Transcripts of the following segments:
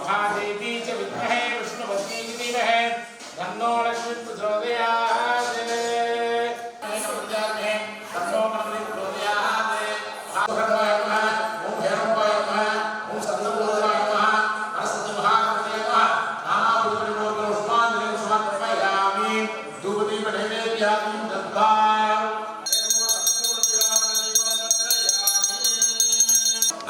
महादेवी च विद्महे विष्णुपत्नी धीमहि तन्नो लक्ष्मी प्रचोदयात्। तन्नो गणपति प्रचोदयात्। ओम भैरवाय नमः, ओम सर्वभूताय नमः, सरस्वती महागणपतये नमः। नानाभूतविभूतिं पुष्पाञ्जलिं समर्पयामि। धूपदीप नैवेद्यादिं दत्त्वा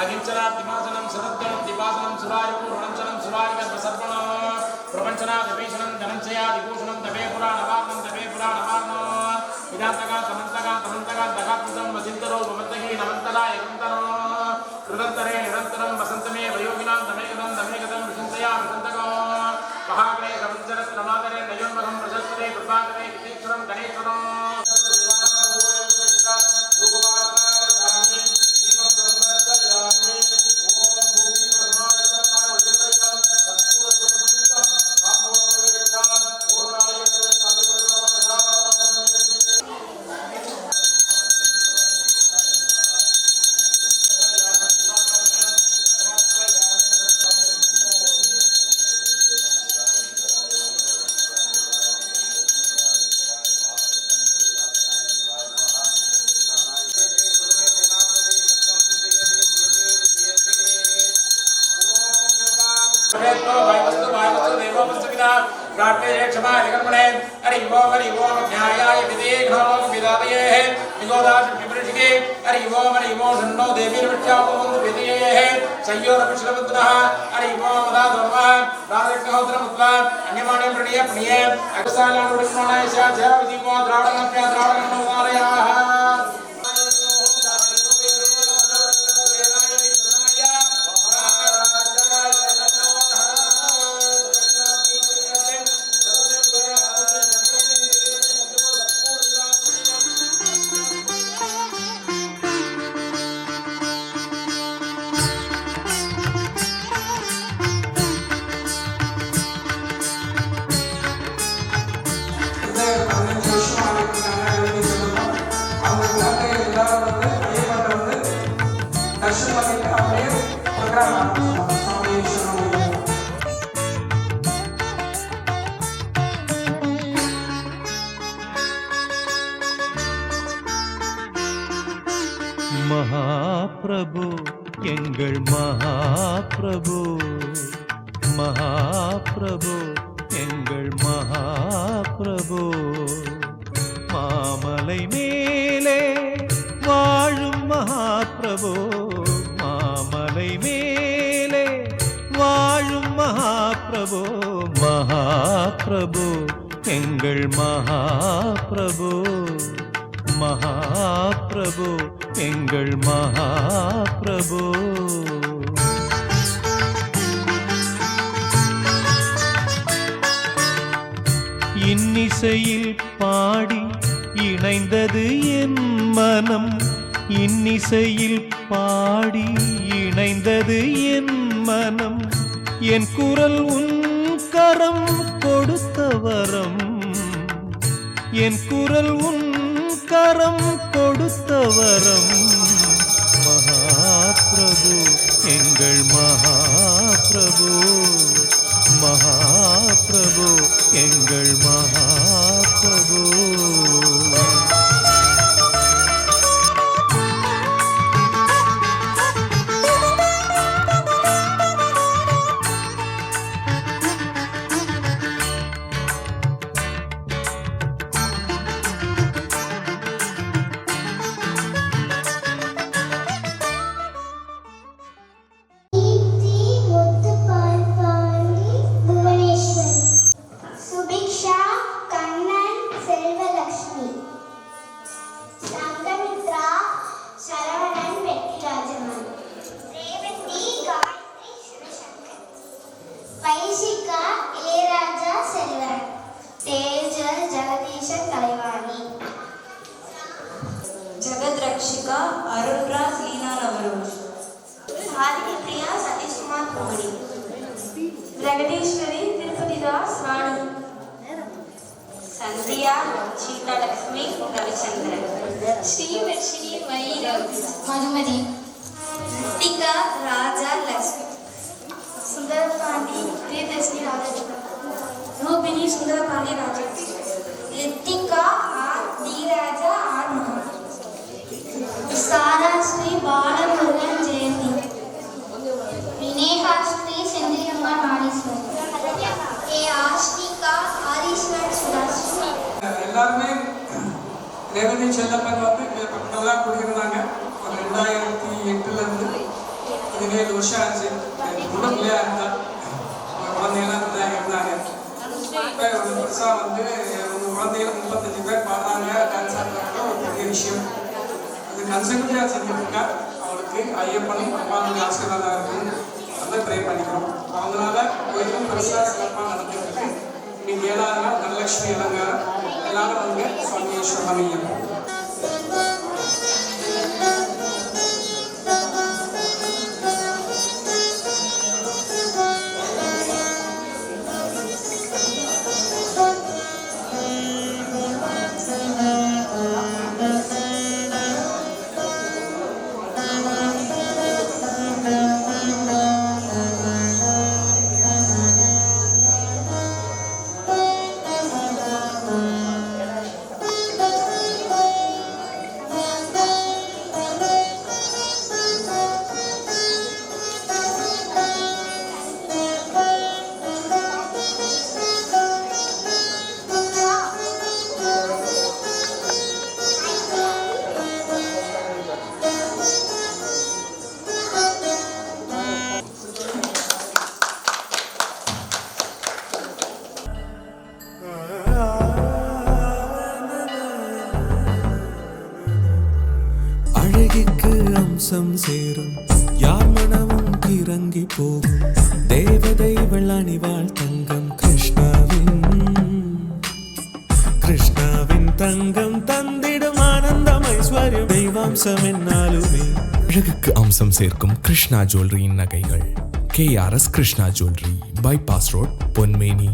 अगिंचनात् दिमासनं सदद्गणं दिवासनं सुरायुर्वणञ्चनं सुरायुगर्भसर्पणं प्रपञ्चनात् विभीषणं धनञ्जयात् विभूषणं तवे पुराणवार्णं तवे पुराणवार्णं विधातकात् समन्तकात् समन्तकात् दगात्मजं वसिन्तरो भवन्तहि नमन्तराय कुन्तरो कृतन्तरे निरन्तरं वसन्तमे वयोगिनां तमेकदं तमेकदं विशन्तया विशन्तको महागणे कवञ्चरत्नमादरे नयोन्मघं प्रशस्तरे कृपाकरे वितीक्षरं गणेश्वरं महाप्रभु एंगल महाप्रभु महाप्रभु एंगल महाप्रभु मामலை மேலே வாழும் महाप्रभु मामலை மேலே வாழும் महाप्रभु महाप्रभु एंगल महाप्रभु महाप्रभु एंगल महाप्रभु இன்னிசையில் பாடி இணைந்தது என் மனம் இன்னிசையில் பாடி இணைந்தது என் மனம் என் குரல் உன் கரம் கொடுத்த வரம் என் குரல் உன் கரம் கொடுத்த வரம் महाप्रभु எங்கள் महाप्रभु महाप्रभु எங்கள் महाप्रभु ஜெகதீஸ்வரி திருப்பதிதாஸ் ராணி. சந்தியா சீதாலட்சுமி ரவிச்சந்திரன். ஸ்ரீவர்ஷினி மயிலம் மதுமதி. ரித்திகா ராஜா லட்சுமி. சுந்தரபாண்டி பிரியதர்ஷினி ராஜகுமார். ரூபினி சுந்தரபாண்டி ராஜா. ரித்திகா ஆர் தீராஜா ஆர் மகா. சாரா ஸ்ரீ பாலமுருகன் ஜெயந்தி. வினேகா ஸ்ரீ செந்திலியம்மா நாடீஸ்வரன். ஆஷ்னிகா ஆதீஸ்வரன் சுதாஸ். எல்லாருமே ரேவதி செல்லப்பன் வந்து நல்லா குடியிருந்தாங்க. ஒரு 2008 17 வருஷம் ஆச்சு. ரொம்ப பிள்ளையா இருந்தா குழந்தைகள்லாம் இருந்தாங்க. இப்போ ஒரு பெருசாக வந்து உங்கள் குழந்தைகள் 35 பேர் பாடுறாங்க, டான்ஸ் ஆடுறாங்க. ஒரு பெரிய விஷயம். அது கன்செக்டிவாக செஞ்சுருக்கா. அவளுக்கு ஐயப்பனும் அம்மாவுடைய ஆசீர்வாதம் இருக்குன்னு வந்து ப்ரே பண்ணிக்கிறோம். அவங்களால கோயிலும் பெருசாக சிறப்பாக நடந்துருக்கு. இன்னைக்கு 7வது நாள் தனலட்சுமி அலங்காரம். எல்லாரும் வந்து சுவாமி ஈஸ்வரமையம். அழகிற்கு அம்சம் சேரும் யார் மனமும் கிறங்கி போகும் தேவதை வெள்ளணிவாள் தங்கம் கிருஷ்ணாவின் தங்கம் தந்திடும் ஆனந்தம் ஐஸ்வர்யம் தெய்வாம்சம் என்னாலுமே. அழகுக்கு அம்சம் சேர்க்கும் கிருஷ்ணா ஜுவல்லரியின் நகைகள். KRS Krishna jewellery, bypass road, Ponmeni.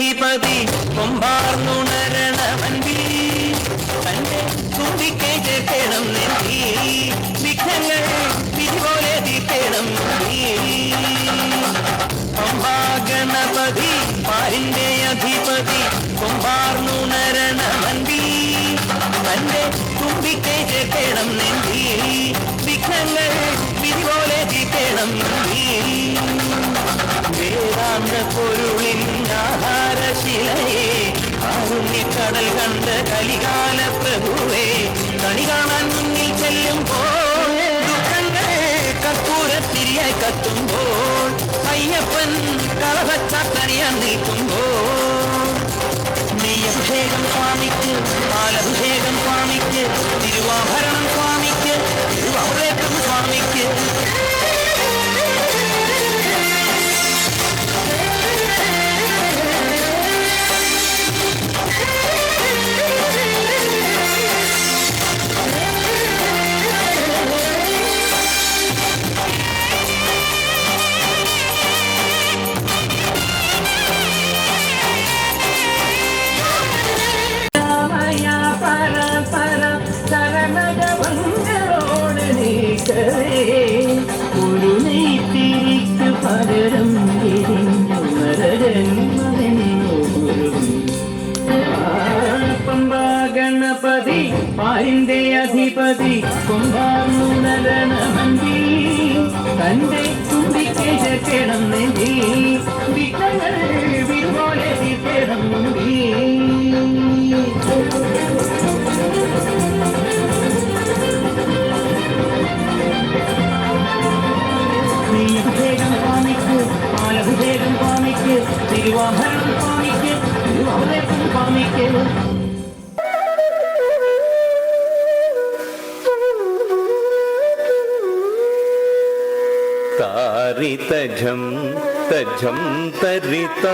അധിപതി കൊമ്പാർന്നുണരണമൻപി തന്റെ തുമ്പിക്കൈ ചേർക്കണം നെന്തി വിഘ്നങ്ങൾ വിധി പോലെ തീർക്കണം പമ്പാഗണപതി പാരിന്റെ അധിപതി കൊമ്പാർന്നുണരണമൻപി തന്റെ തുമ്പിക്കൈ ചേർക്കണം നെന്തി വിഘ്നങ്ങൾ വിധി പോലെ തീർക്കണം വേദാന്ത പൊരുളിൻ ആഹാരശിലയെ കാരുണ്യക്കടൽ കണ്ട കലികാല പ്രഭുവേ കണി കാണാൻ മുന്നിൽ ചെല്ലുമ്പോൾ ദുഃഖങ്ങൾ കർപ്പൂരത്തിരിയായി കത്തുമ്പോൾ അയ്യപ്പൻ കളവച്ചാത്തണിയാൻ നിൽക്കുമ്പോൾ നെയ്യഭിഷേകം സ്വാമിക്ക് പാലഭിഷേകം സ്വാമിക്ക് തിരുവാഭരണം സ്വാമിക്ക് തിരുവാഭരണം സ്വാമിക്ക് ഒരു നെയ്ത്തിരിക്ക് പകരം പമ്പാഗണപതി പാരിന്റെ അധിപതി കൊമ്പാർന്നുണരണമന്തി തന്റെ തുമ്പിക്കൈ ചേർക്കണം നെന്തി വിഘ്നങ്ങൾ വിരുപോലെ തീർക്കണം അഭിഷേകം സ്വാമിക്ക് പാലഭിഷേകം സ്വാമിക്ക് തിരുവാഭരണം സ്വാമിക്ക് തിരുവാഭരണം സ്വാമിക്ക് താരിതജം തജം തരിത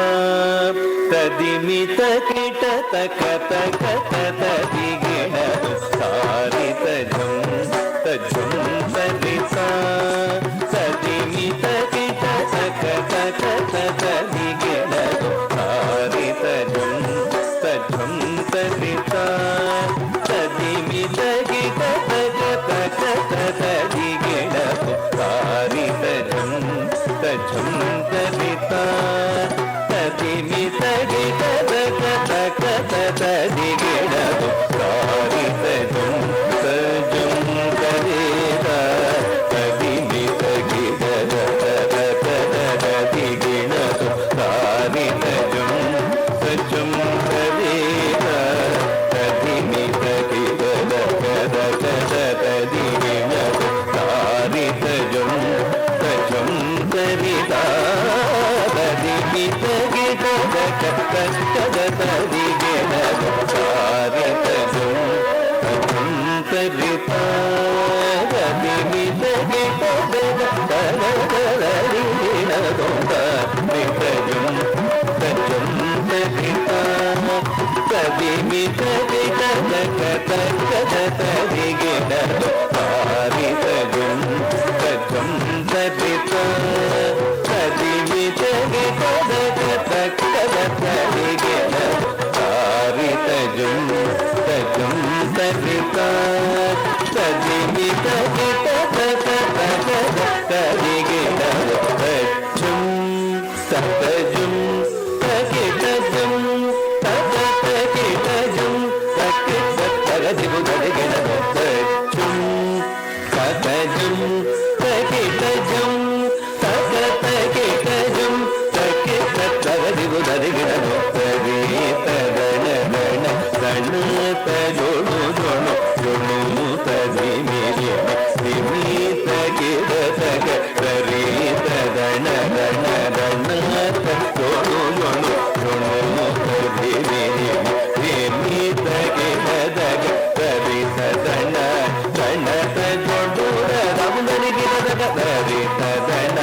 തദിമിത കിട തക തക തദിഗിണ താരിതജം തജം തരിത തദിമിത കിട തക തക തദിഗിണ താരിതജം തജം തരിത തദിമിത കിട തക തക തദിഗിണ താരിതജം തജം തരിത തദിമിത കിട തക തക തദിഗിണ താരിതജം തജം തരിത തദിമിത കിട തക തക തദിഗിണ താരിതജം തജം തരിത തദിമിത കിട തക തക തദിഗിണ താരിതജം തജം തരിത തദിമിത കിട തക തക തദിഗിണ താരിതജം തജം തരിത തദിമിത കിട തക തക തദിഗിണ താരിതജം തജം തരിത തദിമിത കിട തക തക തദിഗിണ താരിതജം തജം തരിത തദിമിത കിട തക തക തദിഗിണ താരിതജം തജം തരിത തദിമിത കിട തക തക തദിഗിണ തജം തജം തകിടജം തക തകിടജം തക തകദിബു തദിഗിണ തജം തജം തകിടജം തക തകിടജം തക തകദിബു തദിഗിണ തരി തദന ദന ദന തജോണു ജോണു ജോണു തദിമിരി ദിമി തകിട തക തരി തദന ദന ദന തജോണു ജോണു ജോണു തദിമിരി ദിമി തകിട തക തരി തദന ദന തജോണു തദമുദരിഗിര തക തരി തദന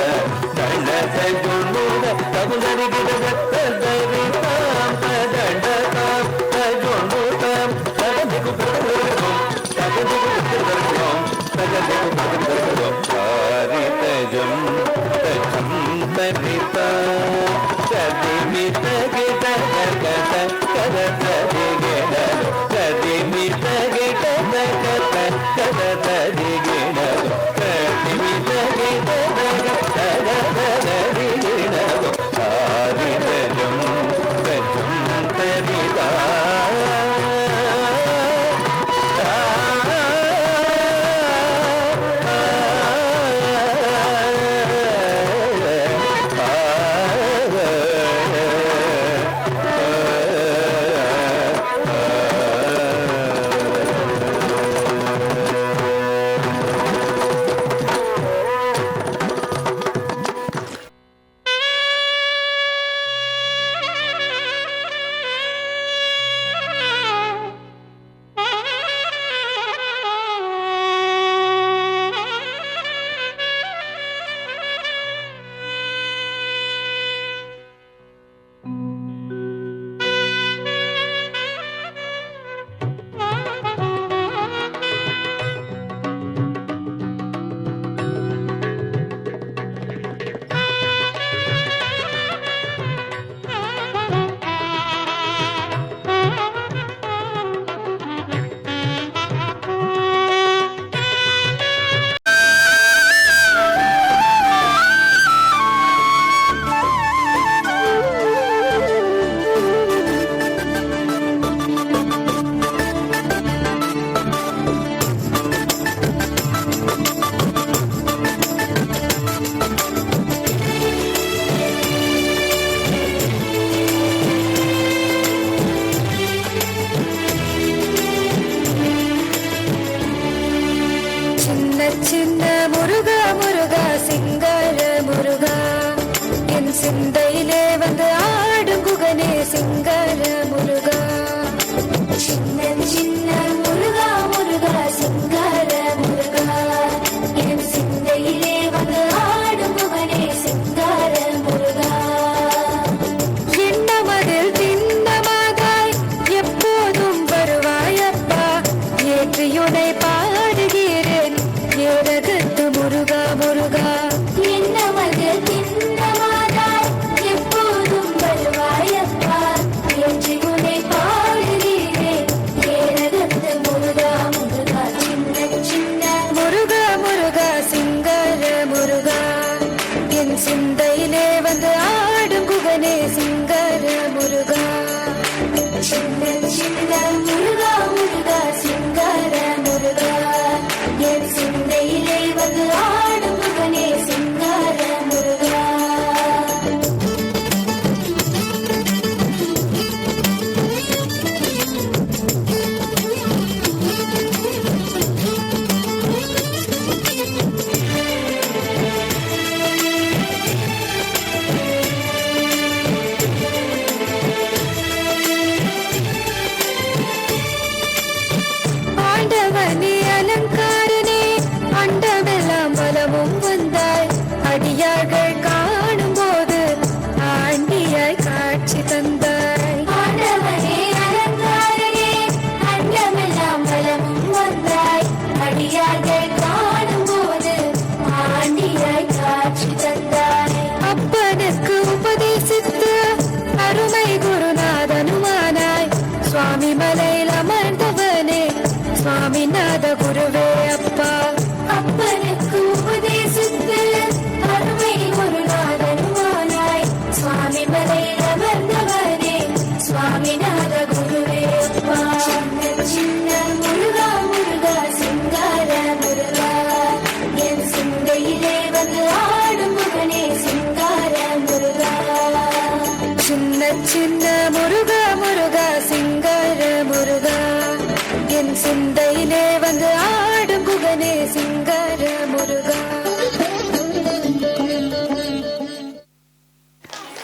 ദന തജോണു തദമുദരിഗിര തക തരി താം തദന താം തജോണു താം തകദിഗു തകദിഗു തകദിഗു തകദിഗു തകദിഗു താരിതജം തജം തരിത തദിമിത കിട சின்ன முருகா முருகா சிங்கார முருகா என் சிந்தையிலே வந்து ஆடும் குகனே சிங்கார முருகா சின்ன சின்ன முருகா முருகா சிங்கார முருகா என் சிந்தையிலே வந்து ஆடும் குகனே சிங்கார முருகா எண்ணமதில் திண்ணமாகாய் எப்போதும் வருவாயப்பா ஏற்றியுனை பாடுகிறேன் ஏரகத்து முருகா முருகா என்னமது திண்ணமாதாய் எப்போதும் வருவாயப்பா ஏற்றியுனை பாடுகிறேன் ஏரகத்து முருகா முருகா சின்ன சின்ன முருகா முருகா சிங்கார முருகா என் சிந்தையிலே வந்து ஆடும் குகனே சிங்கார முருகா சின்ன சின்ன முருகா முருகா சிங்கார முருகா என் சிந்தையிலே வந்து ஆடும் குகனே சிங்கார முருகா ஆண்டவனே அலங்காரனே அண்டமெல்லாம் பலமும் வந்தாய் அடியார்கள் காணும் போது ஆண்டியாய் காட்சி தந்தாய் ஆண்டவனே அலங்காரனே அண்டமெல்லாம் பலமும் வந்தாய் அடியார்கள் காணும் போது ஆண்டியாய் காட்சி தந்தாய் அப்பனுக்கு உபதேசித்து அருமை குருநாதனுமானாய் சுவாமி மலையில் அமர்ந்தவனே சுவாமிநாத குருவே அப்பா அப்பனுக்கு உபதேசித்து அருமை குருநாதனுமானாய் சுவாமி மலையில் அமர்ந்தவனே சுவாமிநாத குருவே அப்பா சின்ன முருகா முருகா சிங்கார முருகா என் சிந்தையிலே வந்து ஆடும் முகனே சிங்கார முருகா சின்ன சின்ன முருகா முருகா சிங்கார முருகா என் சிந்தையிலே வந்து ஆடும் குகனே சிங்கார முருகா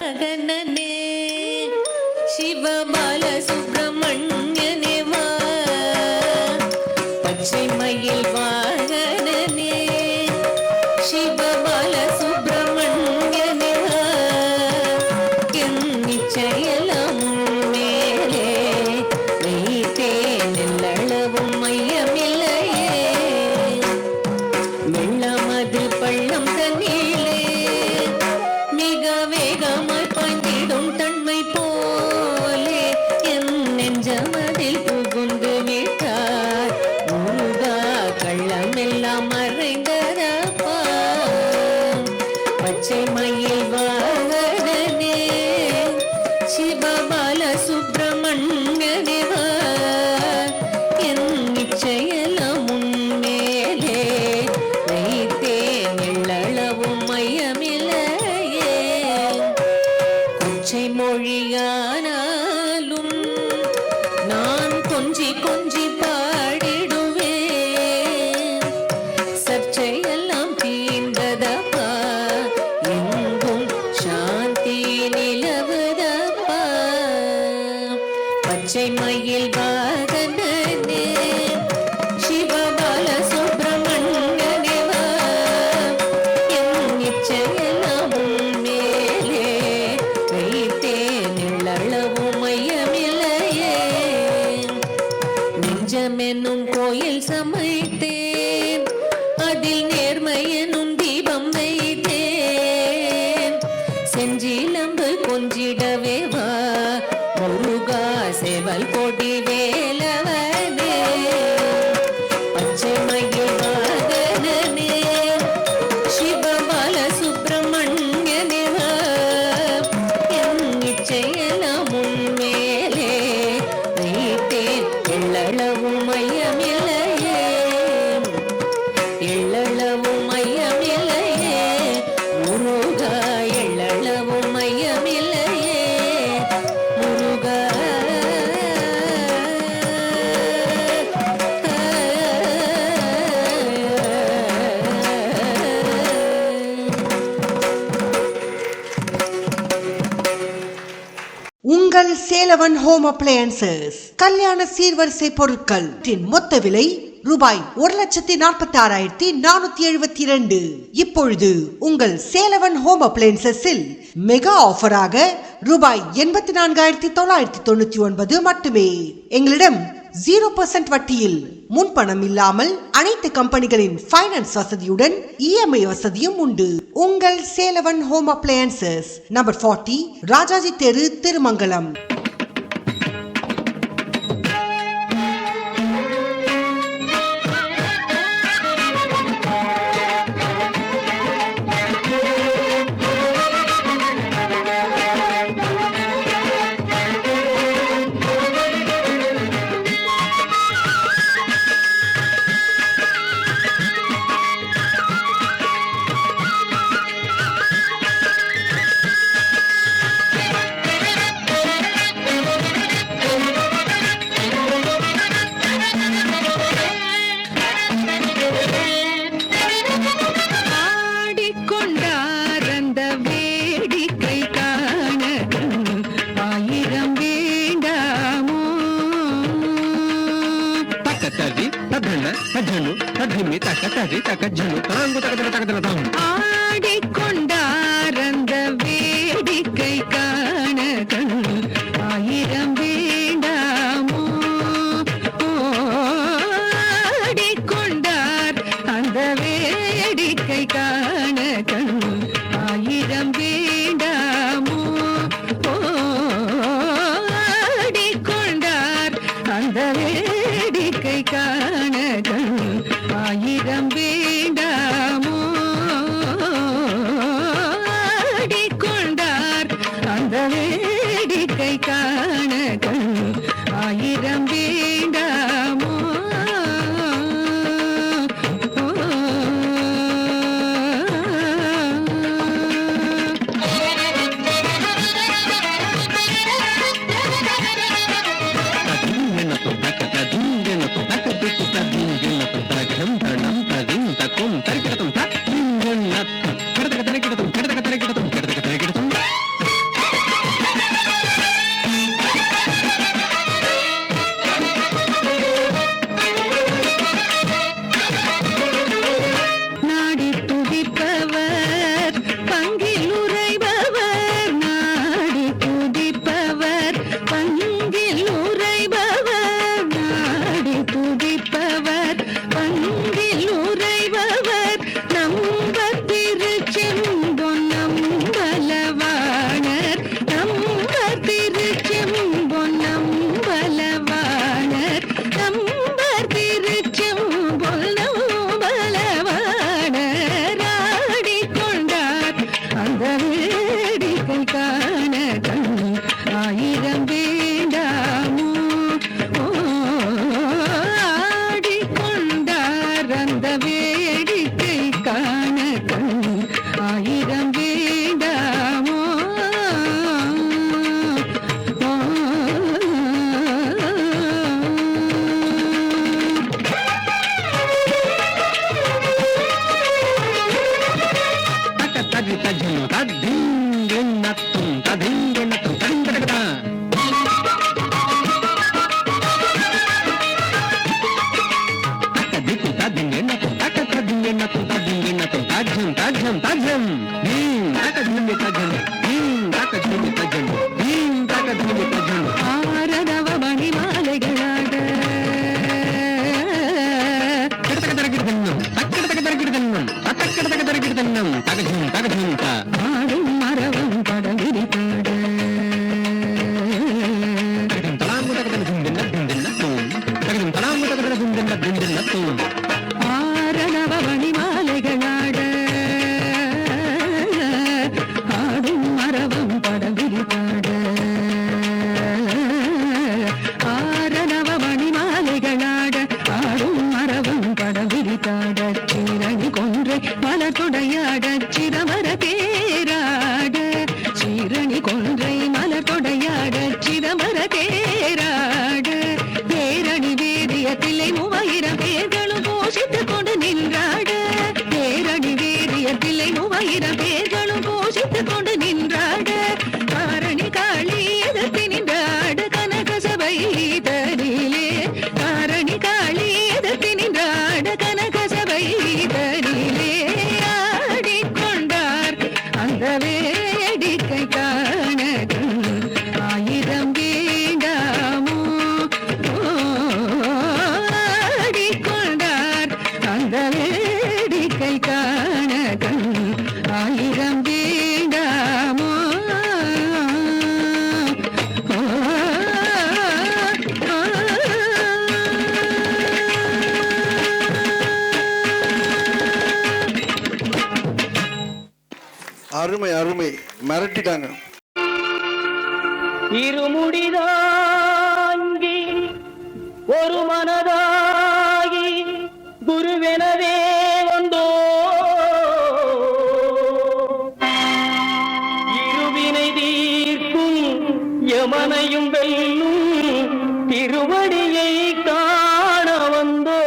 மகனனே சிவபால சுப்பிரமணியனே வா பச்சை மயில் வாகனனே சிவபால சுப்பிரமணியனே வா என் நிச்சயலம் மேலே வைத்தேன் எல்லளவும் மையமில்லையே வெள்ளமது பள்ளம் தண்ணீரே மிக வேகமாய் பாய்ந்திடும் தன்மை போலே என் நெஞ்சமதில் புகுந்து விட்டார் முருகா சேலவன் ஹோம் அப்ளையன்சஸ் கல்யாண சீர்வரிசை பொருட்கள் மொத்த விலை ரூபாய் 1,46,472. இப்பொழுது உங்கள் சேலவன் ஹோம் அப்ளையன்சஸில் மெகா ஆஃபராக ரூபாய் 84,999 மட்டுமே. எங்களிடம் 0% வட்டியில் முன்பணம் இல்லாமல் அனைத்து கம்பெனிகளின் ஃபைனான்ஸ் வசதியுடன் இஎம்ஐ வசதியும் உண்டு. உங்கள் சேலவன் ஹோம் அப்ளையன்சஸ், நம்பர் 40, ராஜாஜி தெரு, திருமங்கலம். ஆடிக்கொண்டாரந்த வேடிக்கை காண ஆயிரம் வேண்டாமோ. ஆடிக்கொண்டார் அந்த வேடிக்கை காண ஆயிரம் வேண்டாமோ. ஆடிக்கொண்டார் அந்த வேடிக்கை காண ஆயிரம் வேண்டாமோ. ஆடிக்கொண்டார் அந்த வேடிக்கை காண ஆயிரம் வேண்டாமோ. நாடி துடிப்பவர் பங்கில் உறைபவர், நாடி துடிப்பவர் பங்கில் உறைபவர், நாடி துடிப்பவர் பங்கில் உறைபவர். நம்பர் திருச்செம்பொன் நம்பலவாணர், நம்பர் திருச்செம்பொன் நம்பலவாணர், நம்பர் திருச்செம்பொன் நம்பலவாணர். ஆடிக்கொண்டார் அந்த வேடிக்கை காண ஆயிரம் வேண்டாமோ. ஆடிக்கொண்டார் அந்த வேடிக்கை காண ஆயிரம் வேண்டாமோ. ஆரரவ மணி மாலைகளாட ஆடும் மரவம் படவிரி பாட ஆரரவ மணி மாலைகளாட ஆனந்த வேடிக்கை காண கண் ஆயிரம் வேண்டாமோ அருமை அருமை மிரட்டிட்டாங்க. இருமுடிதாங்கி ஒரு மனதாகி குருவெனவே வந்தோ இருவினை தீர்க்கும் யமனையும் வெல்லும் திருவடியை காண வந்தோ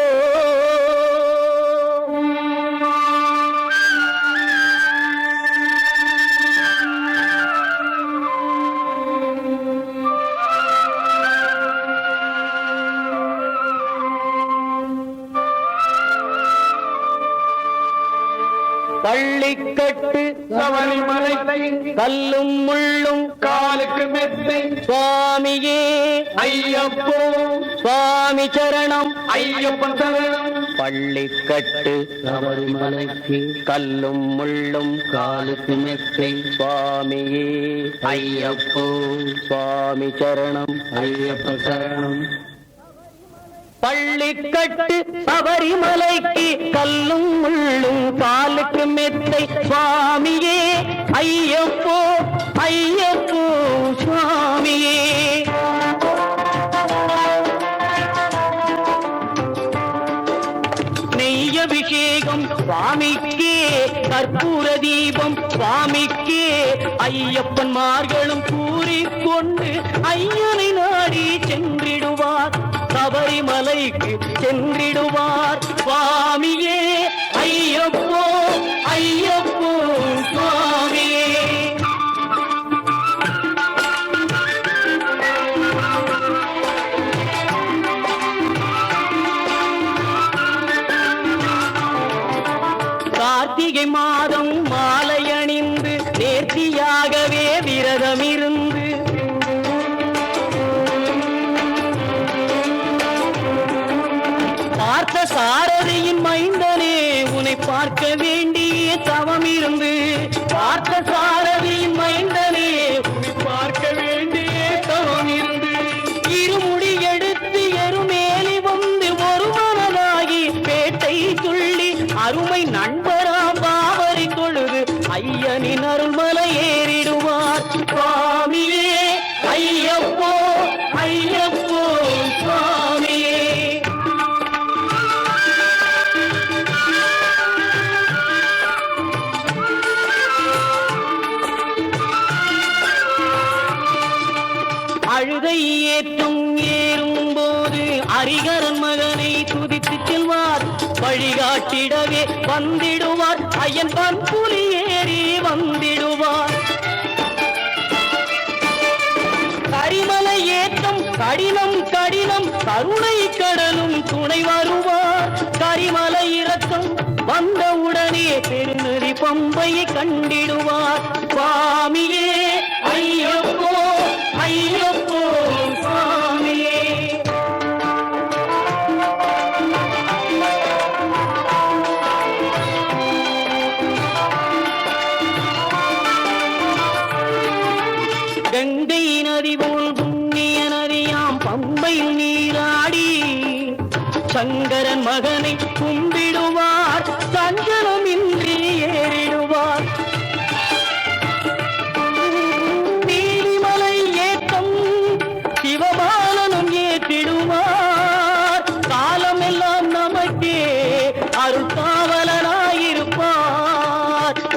பள்ளிக்கட்டு சபரிமலை கல்லும் முள்ளும் காலுக்கு மெத்தை சுவாமியே ஐயப்போ சுவாமி சரணம் ஐயப்பன் சரணம் பள்ளிக்கட்டு சபரிமலைக்கு கல்லும் முள்ளும் காலுக்கு மெத்தை சுவாமியே ஐயப்போ சுவாமி சரணம் ஐயப்பன் சரணம் பள்ளிக்கட்டு சபரிமலைக்கு கல்லும் முள்ளும் காலுக்கு மெத்தை சுவாமியே ஐயப்போ ஐயப்போ சுவாமியே நெய்யபிஷேகம் சுவாமிக்கே கற்பூர தீபம் சுவாமிக்கே ஐயப்பன் மார்களும் கூறிக்கொண்டு ஐயனை நாடி சென்றிடுவார் சபரிமலைக்கு சென்றிடுவார் சுவாமியே ஐயப்போ ஐயப்போ சுவாமியே கார்த்திகை மாதம் மாலை அணிந்து நேர்த்தியாகவே விரதம் இருந்து பார்த்த சாரதியின் மைந்தனே உன்னை பார்க்க வேண்டிய தவம் இருந்து பார்த்த சாரதியின் மைந்தனே உன்னை பார்க்க வேண்டிய தவம் இருந்து இருமுடி எடுத்து எருமேலி வந்து ஒரு மனதாகி பேட்டை சொல்லி அருமை நண்பராம் பாவரி தொழுது ஐயனின் அருள்மலை ஏறிடுவார் சுவாமியே ஐயப்போ ஐயப்போ சுவாமியே அழுதை ஏற்றும் ஏறும்போது அரிகரன் மகனை துதித்து செல்வார் வழிகாட்டிடவே வந்திடுவார் ஐயன் பன்புலி ஏறி வந்திடுவார் கரிமலை ஏற்றம் கடினம் கடினம் கருணை கடலும் துணை வருவார் கரிமலை இறக்கம் வந்தவுடனே பெருநெறி பம்பையை கண்டிடுவார் சுவாமியே ஐயப்போ ஐயப்போ சுவாமியே கங்கை நதி போல் புண்ணிய நதியாம் பம்பையில் நீராடி சங்கரன் மகனை கும்பிடுவார் சஞ்சலமின்றி ஏறிடுவார் நீலிமலை ஏற்றம் சிவபாலனும் ஏற்றிடுவார் காலமெல்லாம் நமக்கே அருள் காவலனாயிருப்பார்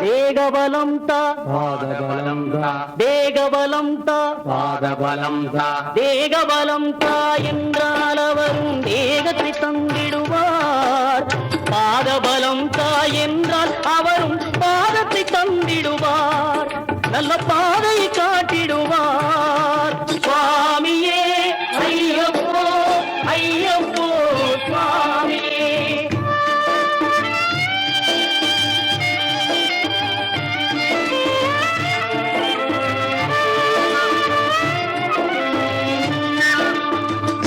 தேகபலம் தா பாதபலம் தா தேகபலம் தா பாதபலம் தா தேகபலம் தா என்றால் அவரும் தேகத்தை தந்திடுவார் பாதபலம் தா என்றால் அவரும் பாதத்தை தந்திடுவார் நல்ல பாதையை காட்டிடுவார் சுவாமியே ஐயப்போ ஐயப்போ சுவாமியே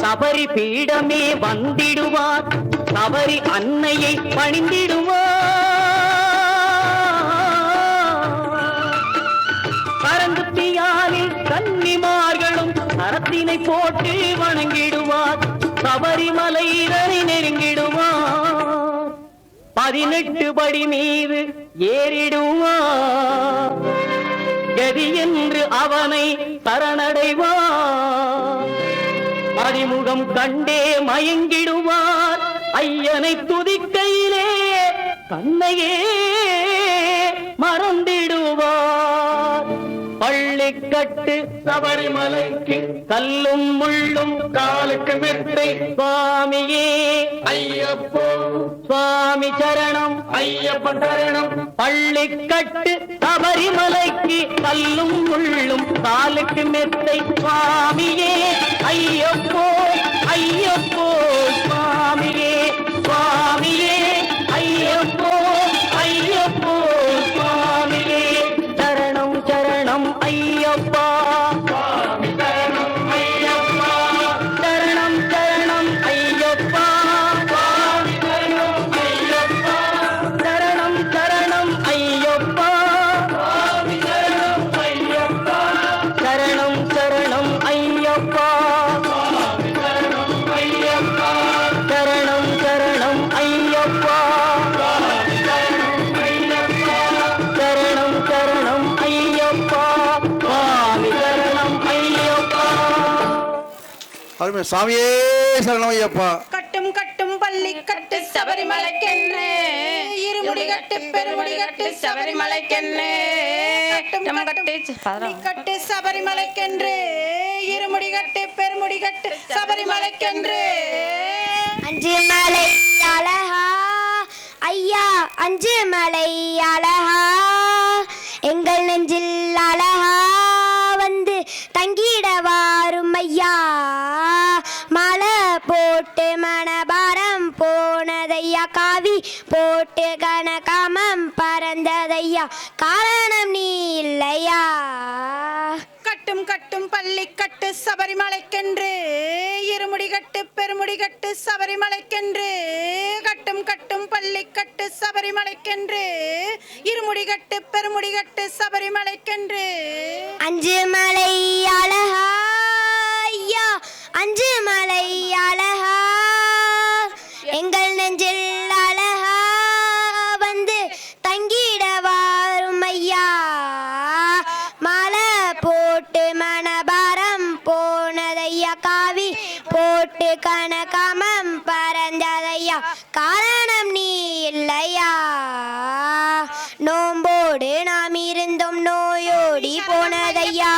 சபரி பீடமே வந்திடுவார் சபரி அன்னையை பணிந்திடுவார். பரங்குத்தியாலில் கன்னிமார்களும் கரத்தினை போட்டு வணங்கிடுவார். சபரிமலையினை நெருங்கிடுவார். 18 படி மீது ஏறிடுவார். கதி என்று அவனை சரணடைவார். அறிமுகம் கண்டே மயங்கிடுவார். ஐயனை துதிக்கையிலே தன்னையே மறந்திடுவார். பள்ளிக்கட்டு சபரிமலைக்கு கல்லும் முள்ளும் காலுக்கு மெத்தை. சுவாமியே ஐயப்போ சுவாமி சரணம் ஐயப்பன் சரணம். பள்ளிக்கட்டு சபரிமலைக்கு கல்லும் முள்ளும் காலுக்கு மெத்தை. சுவாமியே ஐயப்போ ஐயப்போ சுவாமியே சுவாமியே ஐயப்போ ஐயப்போ சுவாமியே. சரணம் சரணம் ஐயப்பா சரணம் ஐயப்பா. சரணம் சரணம் ஐயப்பா சரணம் ஐயப்பா. சரணம் சரணம் ஐயப்பா சரணம் ஐயப்பா. சரணம் சரணம் ஐயப்பா சரணம் ஐயப்பா. சரணம் சரணம் ஐயப்பா சரணம் சரணம் ஐயப்பா. சுவாமி சரணம் ஐயப்பா. அருமை சாமியே சரணம் ஐயப்பா. கட்டும் கட்டும் பள்ளி கட்டு சபரிமலைக்கென்று இருமுடி கட்டு பெருமுடி கட்டு சபரிமலைக்கென்று. கட்டும் கட்டு சபரிமலைக்கென்று இருமுடி கட்டு பெருமுடி கட்டு சபரிமலைக்கென்று. அஞ்சு மலை அழகா ஐயா அஞ்சு மலை அழகா எங்கள் நெஞ்சில் அழகா வந்து தங்கிட வாரும் ஐயா. மலை போட்டு மணபாரம் போனதையா. காவி போட்டு கனகாமம் பறந்ததையா. காரணம் நீ இல்லையா. கட்டும் கட்டும் பள்ளி கட்டு சபரிமலைக்கென்று இருமுடி கட்டு பெருமுடி கட்டு சபரிமலைக்கென்று. கட்டும் கட்டும் பள்ளி கட்டு சபரிமலைக்கென்று இருமுடி கட்டு பெருமுடி கட்டு சபரிமலைக்கென்று. அஞ்சு மலை அழகா ஐயா அஞ்சு மலை அழகா எங்கள் நெஞ்சில் அழகா வந்து தங்கிட வாரும் ஐயா. மலை போட்டு மணபாரம் போனதையா. காவி போட்டு கனகாமம் பறந்ததையா. காரணம் நீ இல்லையா. நோம்போடு நாம் இருந்தோம் நோயோடி போனதையா.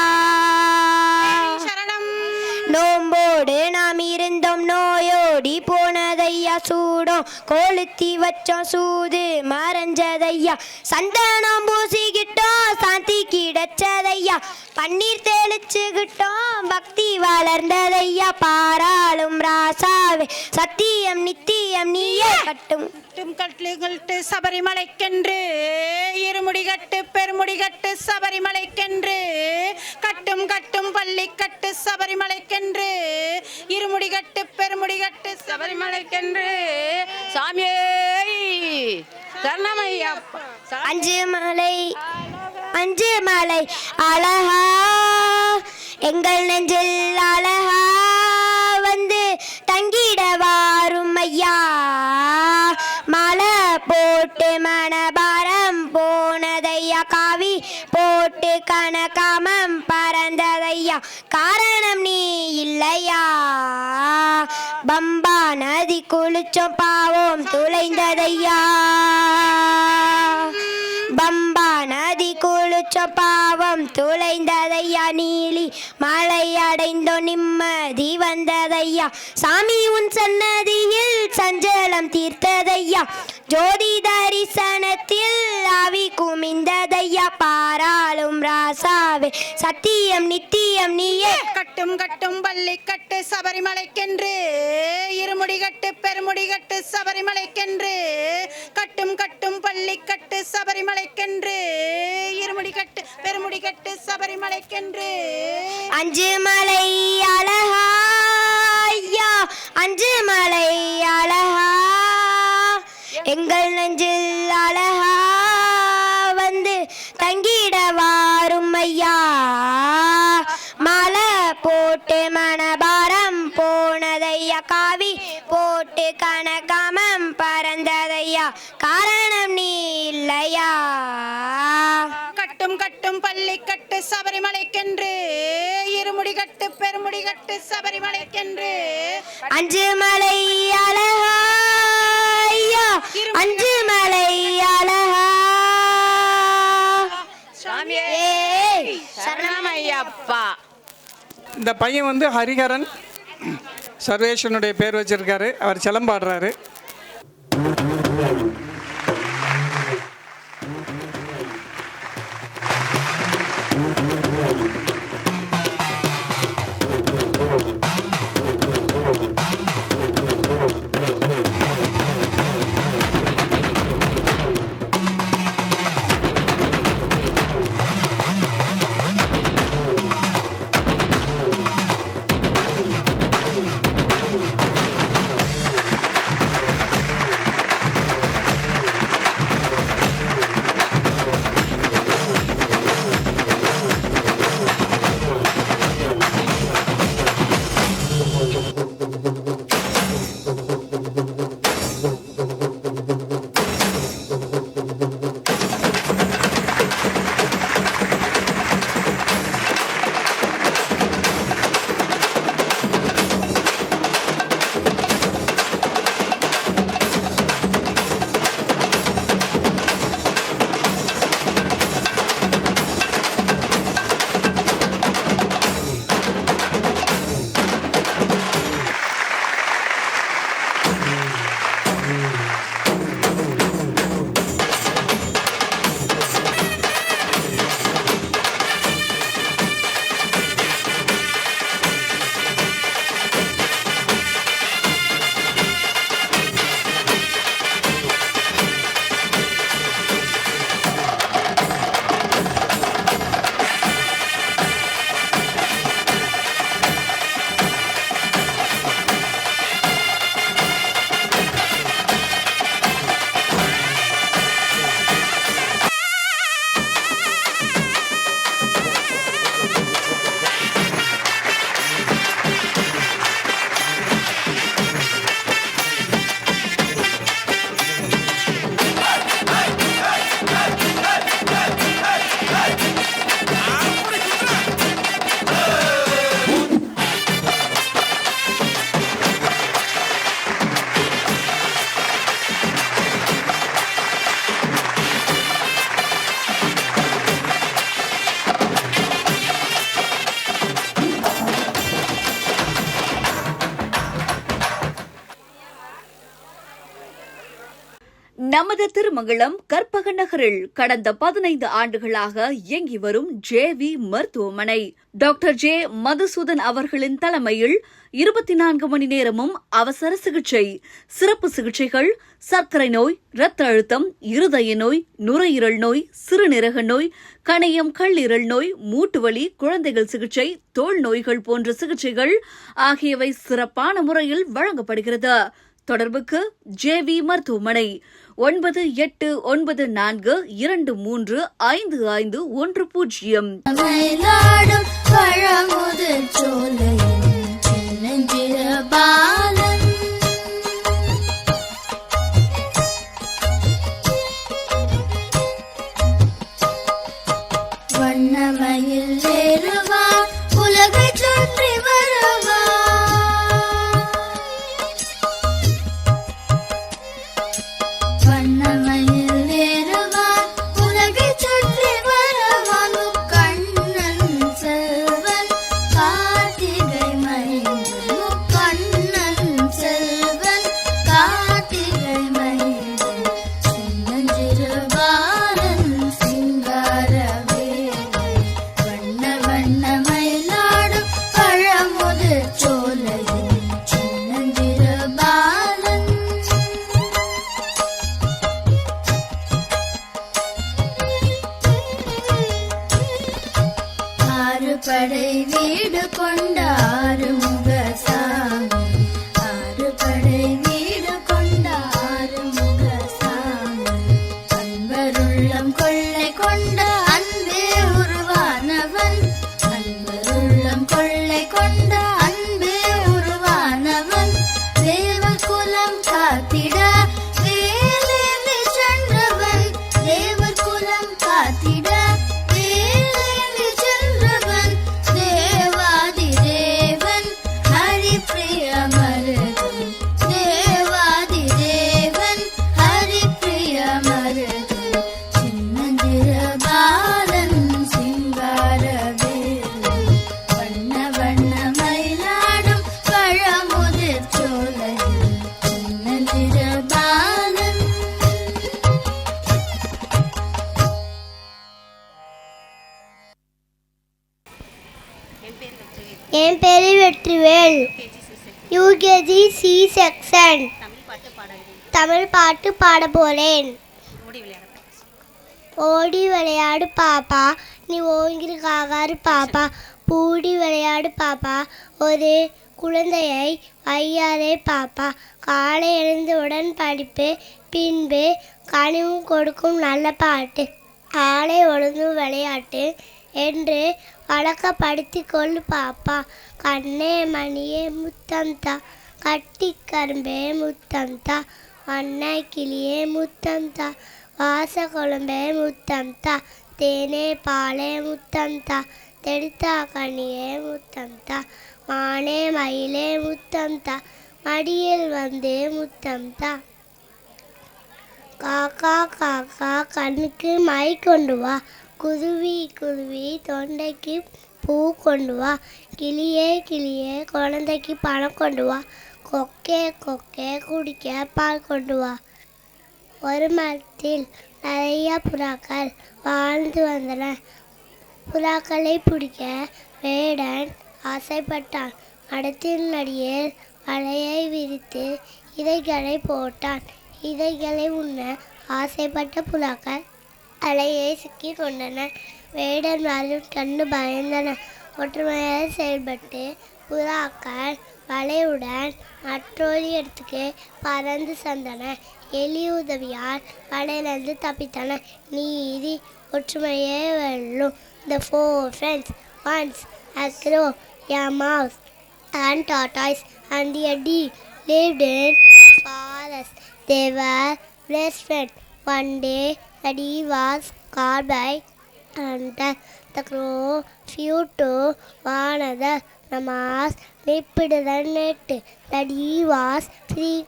நோம்போடு நாம் இருந்தோம் நோயோடி போனதையா. சூடம் கொளுத்தி வச்சோம் சூது மறைஞ்சதையா. சந்தனம் பூசிக்கிட்டோம் சாந்தி கிடைச்சதையா. பன்னீர் தெளிச்சுக்கிட்டோம் பக்தி வளர்ந்ததையா. பாராளும் ராசாவே சத்தியம் நித்தியம் நீயே. கட்டும் கட்டு சபரிமலைக்கென்று இருமுடி கட்டு பெருமுடி கட்டு சபரிமலைக்கென்று. கட்டும் கட்டும் பள்ளி கட்டு சபரிமலைக்கென்று இருமுடி கட்டு பெருமுடி கட்டு சபரிமலைக்கென்று. சாமியே சரணம் ஐயப்பா. அஞ்சு மலை அஞ்சு மலை அழகா எங்கள் நெஞ்சில் அழகா வந்து தங்கிட வாரும் ஐயா. மலை போட்டு மணபாரம் போனதையா. காவி போட்டு கனகாமம் பறந்ததையா. காரணம் நீ இல்லையா. பம்பா நதி குளிச்சோம் பாவோம் துளைந்ததையா. பம்பா நதி குளிச்ச பாவம் துளைந்ததையா. நீலி மலை அடைந்தோ நிம்மதி வந்ததையா. சாமி உன் சன்னதியில் சஞ்சலம் தீர்த்ததையா. ஜோதி தரிசனத்தில் ஆவி குமிந்ததையா. பாராளும் ராசாவே சத்தியம் நித்தியம் நீயே. கட்டும் கட்டும் பள்ளி கட்டு சபரிமலைக்கென்று இருமுடி கட்டு பெருமுடி கட்டு சபரிமலைக்கென்று. கட்டும் கட்டும் பள்ளி கட்டு சபரிமலைக்கென்று இருமுடி கட்டு பெருமுடி கட்டு சபரிமலைக்கென்று. அஞ்சு மலை அழகா ஐயா அஞ்சு மலை அழகா எங்கள் நெஞ்சில் அழகா வந்து தங்கிட வாரும் ஐயா. மாலை போட்டு மணபாரம் போனதையா, காவி போட்டு கனகாமம் பறந்ததையா, காரணம் நீ இல்லையா. கட்டும் கட்டும் பள்ளி கட்டு சபரிமலைக்கென்று, இருமுடி கட்டு பெருமுடி கட்டு சபரிமலைக்கென்று, அஞ்சு மலை அழகா ஐயா, அஞ்சு மலை அழகா. சரணமையப்பா. இந்த பையன் வந்து ஹரிஹரன், சர்வேஸ்வரனுடைய பேர் வச்சிருக்காரு. அவர் செலம் பாடுறாரு. நமது திருமங்கலம் கற்பக நகரில் கடந்த 15 ஆண்டுகளாக இயங்கி வரும் ஜேவி மருத்துவமனை டாக்டர் ஜே மதுசூதன் அவர்களின் தலைமையில் 24 மணி நேரமும் அவசர சிகிச்சை, சிறப்பு சிகிச்சைகள், சர்க்கரை நோய், இரத்த அழுத்தம், இருதய நோய், நுரையீரல் நோய், சிறுநீரக நோய், கணையம் கல்லீரல் நோய், மூட்டுவலி, குழந்தைகள் சிகிச்சை, தோல் நோய்கள் போன்ற சிகிச்சைகள் ஆகியவை சிறப்பான முறையில் வழங்கப்படுகிறது. தொடர்புக்கு ஜேவி மருத்துவமனை 6 படை வீடு கொண்ட ஆறுமுக சாமி, 6 படை வீடு கொண்ட ஆறுமுக சாமி. உள்ளம் கொள்ளை கொண்ட அன்பே உருவானவன் அன்பர் உள்ளம் கொள்ளை கொண்ட அன்பே உருவானவன் தேவ குலம் காத்திட வேலேந்தி சென்றவன் தேவ குலம் காத்திட வேலேந்தி சென்றவன் தேவாதி தேவன் ஹரி பிரிய மருகன் தேவாதி தேவன் ஹரி பிரிய மருகன் சின்னஞ்சிற பாலன் சிங்கார வேலன் வண்ண வண்ண மயிலாடும் பழமுதிர் சோலையில் சின்னஞ்சிற பாலன். என் பேரு Vetrivel. UKG C section. Tamil பாட்டு பாட போறேன். ஓடி விளையாடு பாப்பா நீ ஓங்கிருக்காகாரு பாப்பா பூடி விளையாடு பாப்பா ஒரு குழந்தையை வையாதே பாப்பா காலை எழுந்தவுடன் படிப்பு பின்பு கனிவும் கொடுக்கும் நல்ல பாட்டு ஆளை ஒழுங்கும் விளையாட்டு என்று வழக்கப்படுத்தி கொள்ளு பாப்பா கண்ணே மணியே முத்தம்தா கட்டி கரும்பே முத்தம்தா வண்ண கிளியே முத்தம்தா வாச குழம்பே முத்தம்தா தேனே பாலே முத்தம்தா தெடுத்தா கனியே முத்தம்தா மானே மயிலே முத்தம்தா மடியில் வந்து முத்தம்தா காக்கா காக்கா கண்ணுக்கு மை கொண்டு வா குருவி குருவி தொண்டைக்கு பூ கொண்டு வா கிளியே கிளியே குழந்தைக்கு பணம் கொண்டு வா கொக்கே கொக்கே குடிக்க பால் கொண்டு வா ஒரு மரத்தில் நிறைய புறாக்கள் வாழ்ந்து வந்தன புறாக்களை பிடிக்க வேடன் ஆசைப்பட்டான் மரத்தின் அடியில் வலையை விரித்து இதைகளை போட்டான் இதைகளை உண்ண ஆசைப்பட்ட புறாக்கள் அலையை சிக்கி கொண்டன வேடன் வாழும் கண்டு பயந்தன ஒற்றுமையாக செயல்பட்டு புறாக்கள் வலையுடன் மற்றொரு இடத்துக்கு பறந்து சென்றன எலி உதவியால் வலையிலிருந்து தப்பித்தன நீதி ஒற்றுமையே வெல்லும். The four friends once a crow, a mouse, and tortoise and a deer lived in forest. They were best friends. One day the deer was caught by hunter. The crow flew to another. The mouse nipped the net. The deer was free.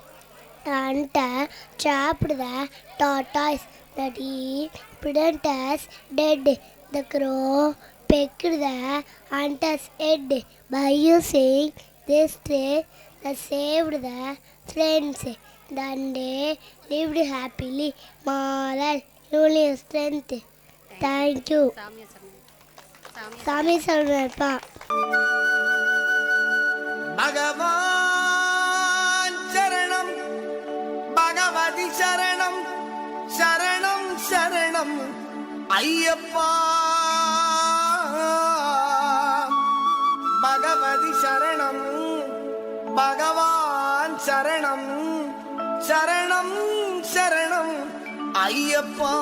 The hunter chopped the tortoise. The deer predators dead. The crow pecked the hunter's head. By using this trick, they saved the friends. Then they lived happily. Moral, union strength. Thank you. சாமி சொல்றப்பா. பகவான் சரணம் பகவதி சரணம் சரணம் சரணம் ஐயப்பா பகவதி சரணம் பகவான் சரணம் சரணம் சரணம் ஐயப்பா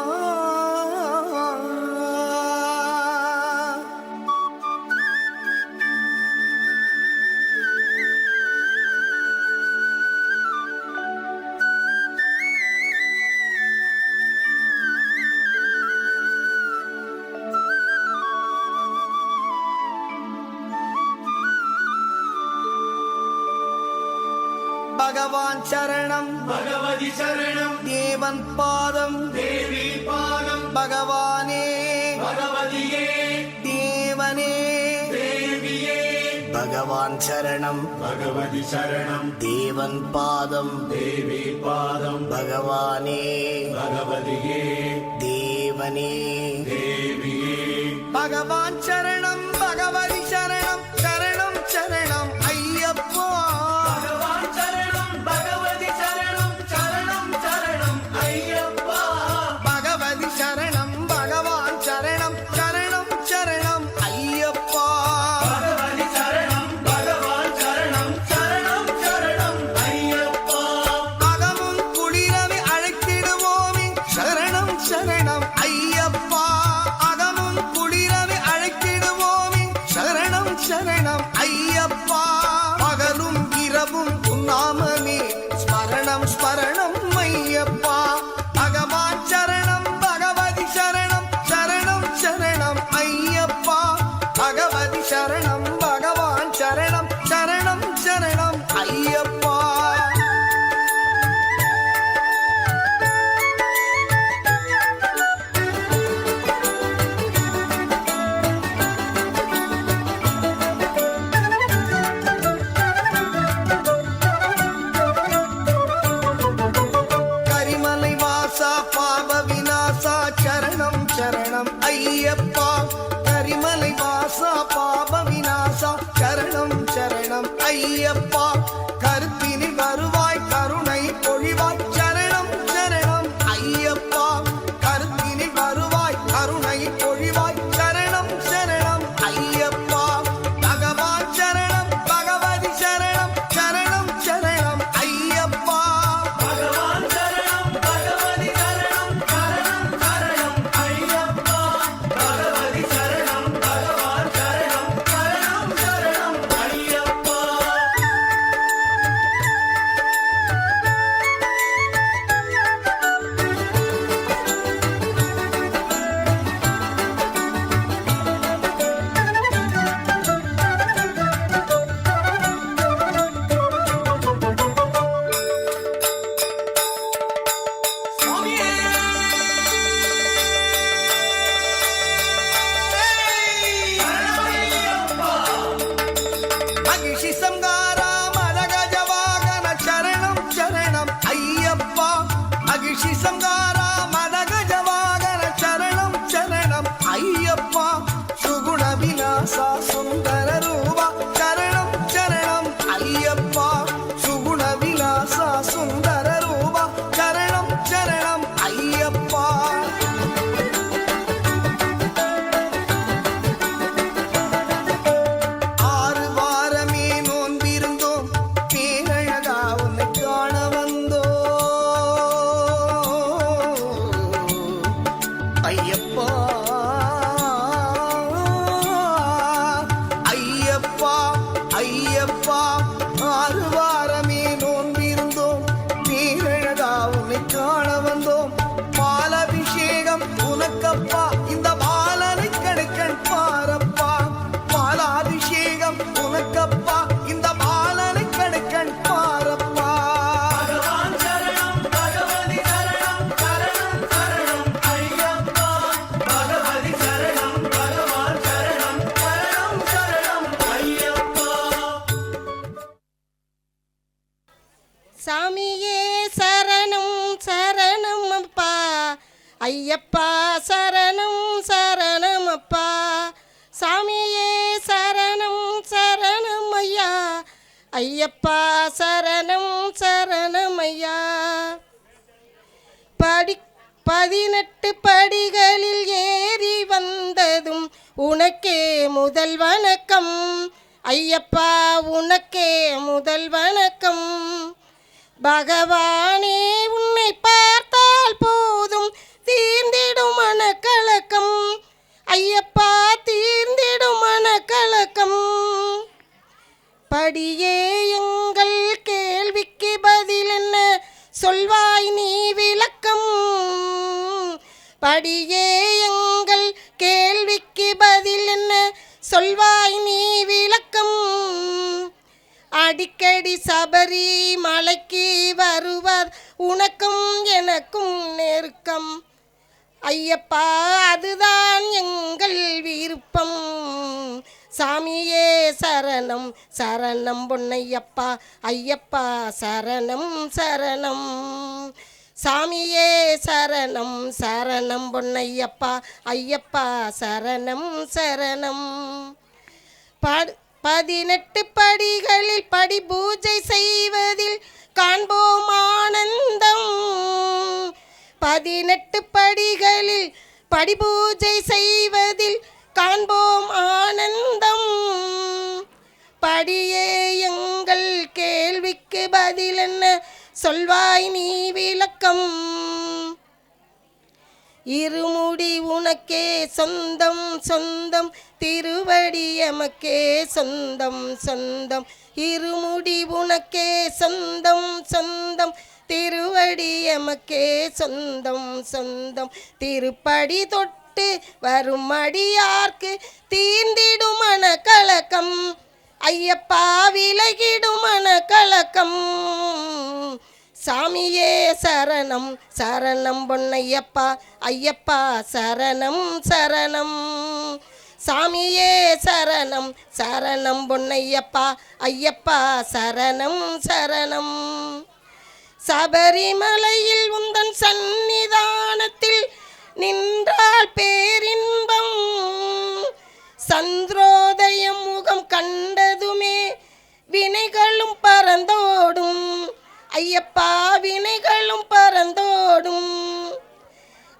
பகவான் சரணம் பகவதி சரணம் தேவன் பாதம் தேவி பாதம் பகவானே பகவதியே தேவனே தேவியே பகவான் சரணம் பகவதி சரணம் தேவன் பாதம் தேவி பாதம் பகவானே பகவதியே தேவனே தேவியே பகவான் சரணம் பகவதி சரணம் சரணம் சரணம் ஐயப்பா சரணம் சரணம் ஐயப்பா கரிமலை வாசா பாப விநாசா சரணம் சரணம் ஐயப்பா கருத்தினில் வருவாய் கருணை பொழிவாய் சரணம் சரணம் ஐயப்பா கருத்தினில் வருவாய் கருணை பொழிவாய் சரணம் சரணம் ஐயப்பா பகவான் சரணம் பகவதி சரணம் சரணம் சரணம் ஐயப்பா பகவான் சரணம் பகவதி சரணம் சரணம் சரணம் ஐயப்பா பகவதி சரணம் பகவான் சரணம் சரணம் சரணம் ஐயப்பா மகிஷி சங்காரா மதகஜ வாகன சரணம் சரணம் ஐயப்பா மகிஷி சங்காரா மதகஜ வாகன சரணம் சரணம் ஐயப்பா சுகுண விநாசா சுந்தர ரூபா சரணம் சரணம் ஐயப்பா சுகுண விநாசா சுந்தர ரூபா சரணம் சரணம் ஐயப்பா ஆறு வாரமே நோன்பிருந்தோம் பேரழகா உன்னை காண வந்தோம் ஐயப்பா ஐயப்பா ஐயப்பா ஆறு வாரமே நோன்பிருந்தோம் பேரழகா உன்னை காண வந்தோம் பாலாபிஷேகம் உனக்கப்பா இந்த பாலனை கடுக்கன் பாரப்பா பாலாபிஷேகம் உனக்கப்பா இந்த பாலனை கடுக்கன் பாரப்பா பகவான் சரணம் பகவதி சரணம் சரணம் சரணம் ஐயப்பா பகவதி சரணம் பகவான் சரணம் சரணம் சரணம் ஐயப்பா சாமியே சரணம் சரணம் அப்பா ஐயப்பா சரணம் சரணம் அப்பா சாமியே சரணம் சரணம் ஐயா ஐயப்பா சரணம் சரணம் ஐயா 18 படிகளில் ஏறி வந்ததும் உனக்கே முதல் வணக்கம் ஐயப்பா உனக்கே முதல் வணக்கம் பகவானே உன்னை பார்த்தால் போதும் தீர்ந்திடும் மனக்கலக்கம் ஐயப்பா தீர்ந்திடும் மனக்கலக்கம் படியே எங்கள் கேள்விக்கு பதில் என்ன சொல்வாய் நீ விளக்கம் படியே எங்கள் கேள்விக்கு பதில் என்ன சொல்வாய் நீ விளக்கம் அடிக்கடி சபரி மலைக்கு வருவார் உனக்கும் எனக்கும் நெருக்கம் ஐயப்பா அதுதான் எங்கள் விருப்பம் சாமியே சரணம் சரணம் பொன்னையப்பா ஐயப்பா சரணம் சரணம் சாமியே சரணம் சரணம் பொன்னையப்பா ஐயப்பா சரணம் சரணம் 18 படிகளில் படி பூஜை செய்வதில் காண்போம் ஆனந்தம் 18 படிகளில் படி பூஜை செய்வதில் காண்போம் ஆனந்தம் படியே எங்கள் கேள்விக்கு பதில் என்ன சொல்வாய் நீ விளக்கம் இருமுடி உனக்கே சொந்தம் சொந்தம் திருவடி எமக்கே சொந்தம் சொந்தம் இருமுடி உனக்கே சொந்தம் சொந்தம் திருவடி எமக்கே சொந்தம் சொந்தம் திருப்படி தொட்டு வரும் அடியார்க்கு தீர்ந்திடும் மனக்கலக்கம் ஐயப்பா விலகிடும் மனக்கலக்கம் சாமியே சரணம் சரணம் பொன்னையப்பா ஐயப்பா சரணம் சரணம் சாமியே சரணம் சரணம் பொன்னையப்பா ஐயப்பா சரணம் சரணம் சபரிமலையில் உந்தன் சந்நிதானத்தில் நின்றால்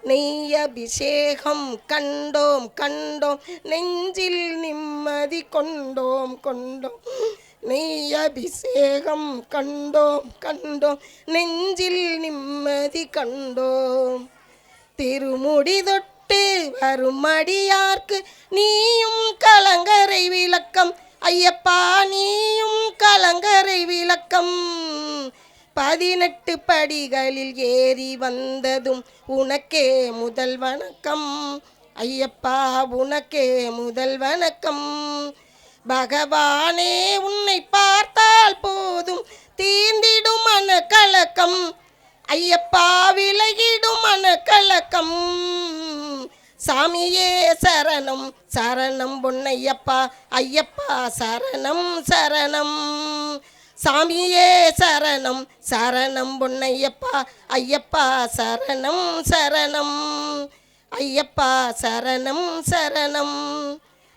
நெய் அபிஷேகம் கண்டோம் கண்டோம் நெஞ்சில் நிம்மதி கொண்டோம் கொண்டோம் நெய் அபிஷேகம் கண்டோம் கண்டோம் நெஞ்சில் நிம்மதி கண்டோம் திருமுடி தொட்டு வரும் அடியார்க்கு நீயும் கலங்கரை விளக்கம் ஐயப்பா நீயும் கலங்கரை விளக்கம் 18 படிகளில் ஏறி வந்ததும் உனக்கே முதல் வணக்கம் ஐயப்பா உனக்கே முதல் வணக்கம் பகவானே உன்னை பார்த்தால் போதும் தீர்ந்திடும் மன கலக்கம் ஐயப்பா விலகிடும் மன கலக்கம் சாமியே சரணம் சரணம் பொன்னையப்பா ஐயப்பா சரணம் சரணம் சாமியே சரணம் சரணம் பொன்னையப்பா ஐயப்பா சரணம் சரணம் ஐயப்பா சரணம் சரணம்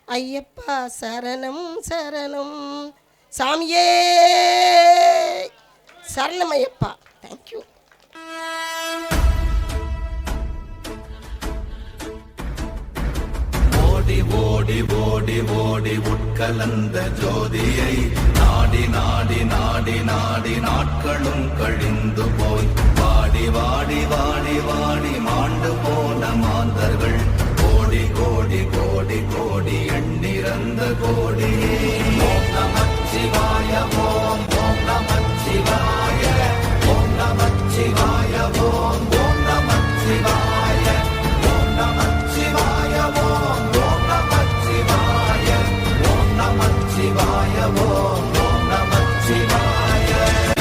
ஐயப்பா சரணம் சரணம் சாமியே சரணம் ஐயப்பா. தேங்க்யூ. ஓடி ஓடி ஓடி ஓடி உட்கலந்த ஜோதியை நாடி நாடி நாடி நாடி நாட்களும் கழிந்து போய் வாடி வாடி வாடி வாடி மாண்டு போன மாந்தர்கள் கோடி கோடி கோடி கோடி எண்ணிறந்த கோடி ஓம் நமச்சிவாய ஓம் ஓம் நமச்சிவாய ஓம் நமச்சிவாய ஓம் ஓம் நமச்சிவாய ஓம் நமச்சிவாய ஓம் ஓம் நமச்சிவாய ஓம் நமச்சிவாய ஓம் ஓம் நமச்சிவாய.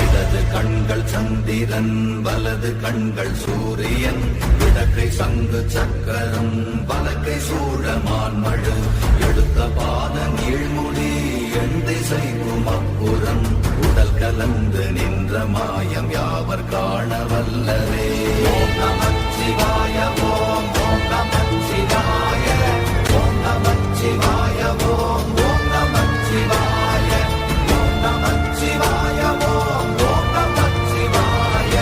இடது கண்கள் சந்திரன் வலது கண்கள் சூரியன் இடக்கை சங்கு சக்கரம் வலக்கை சூழமான்மழு எடுத்த பாத நீழ்முடி எண் திசைக்கும் அப்புறம் உடல் கலந்து நின்ற மாயம் யாவர் காண வல்லரே. ஓம் நமச்சிவாய ஓம் ஓம் நமச்சிவாய ஓம் நமச்சிவாய ஓம் ஓம் நமச்சிவாய ஓம் நமச்சிவாய ஓம் ஓம் நமச்சிவாய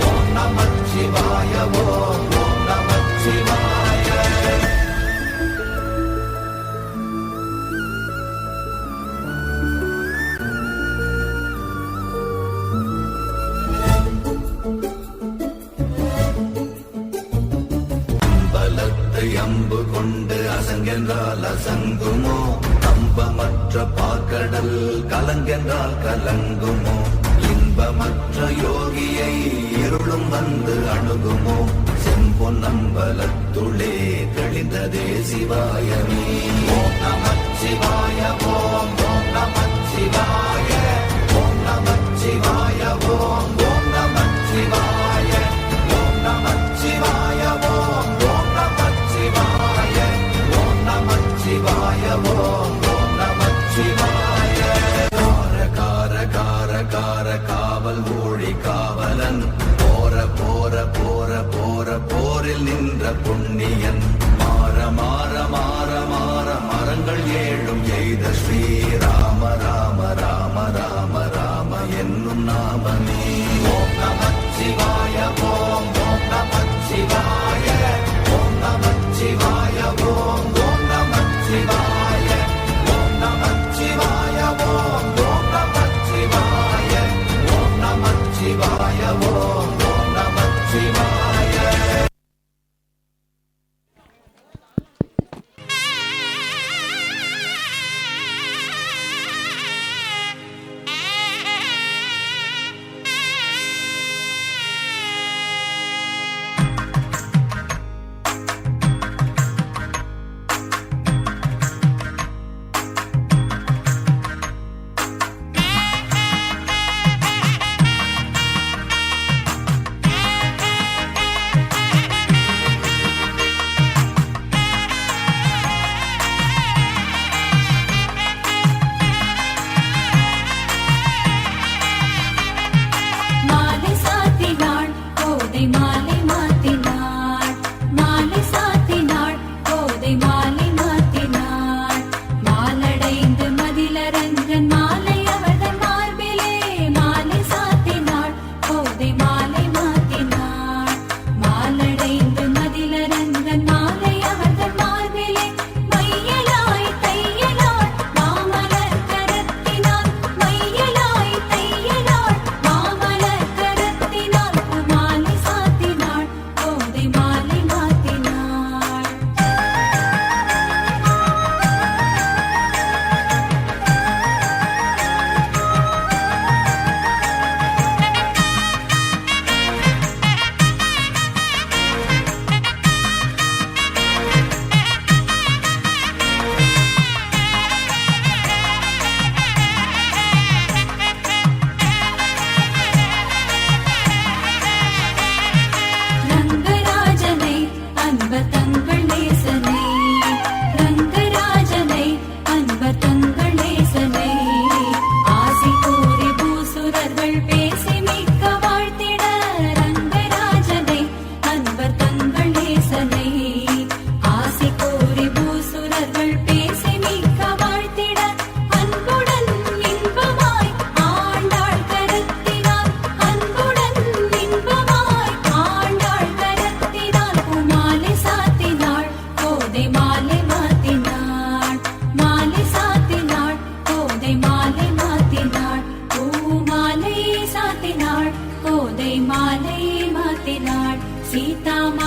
ஓம் நமச்சிவாய ஓம் ஓம் நமச்சிவாய. பலத்தை அம்பு கொண்டு அசங்கென்றால் அசங்குமோ நம்பமற்ற பாக்கடல் கலங்கென்றால் கலங்குமோ இன்பமற்ற யோகியை இருளும் வந்து அணுகுமோ செம்பொன் நம்பலத்துளே தெளிந்ததே சிவாயமே. ஓம் நமச்சிவாய ஓம் ஓம் நமச்சிவாய ஓம் நமச்சிவாய ஓம் ஓம் நமச்சிவாய ஓம் நமச்சிவாய ஓம் ஓம் நமச்சிவாய ஓம் நமச்சிவாய ஓம் ஓம் நமச்சிவாய. கார கார கார கார காவல் ஊழி காவலன் போர போர போர போர போரில் நின்ற புண்ணியன் மாற மாற மாற மாற மரங்கள் ஏழும் எய்த ஸ்ரீராம ராம ராம ராம ராம என்னும் நாமமே. ஓம் நமச்சிவாய ஓம் ஓம் நமச்சிவாய ஓம் நமச்சிவாய ஓம் ஓம் நமச்சிவாய ஓம் நமச்சிவாய ஓம் ஓம் நமச்சிவாய ஓம் நமச்சிவாய ஓம் ஓம் நமச்சிவாய.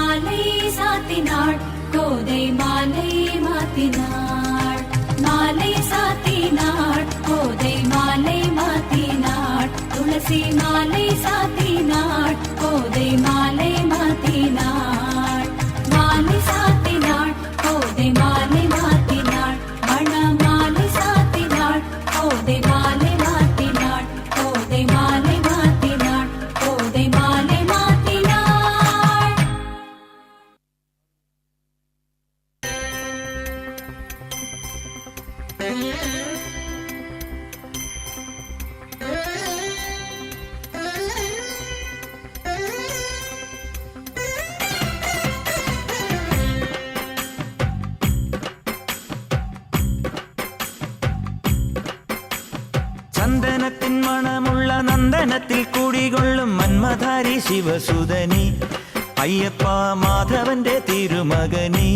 மாலை சாத்தினாள் கோதை மாலை மாத்தினாள் மாலை சாத்தினாள் கோதை மாலை மாத்தினாள் துளசி மாலை சாத்தினாள் கோதை மாலை மாத்தினாள் மாலை சாத்தினாள் கோதை மாலை மாத்தினாள் மண மாலை சாத்தினாள் கோதை மாலை மாத்தினாள் கோதை மாலை மாத்தினாள் கோதை மாலை மாத்தினாள். ചന്ദനത്തിൻ മണമുള്ള നന്ദനത്തിൽ കുടികൊള്ളും മന്മധാരി ശിവസുതനി അയ്യപ്പ മാധവന്റെ തിരുമകനീ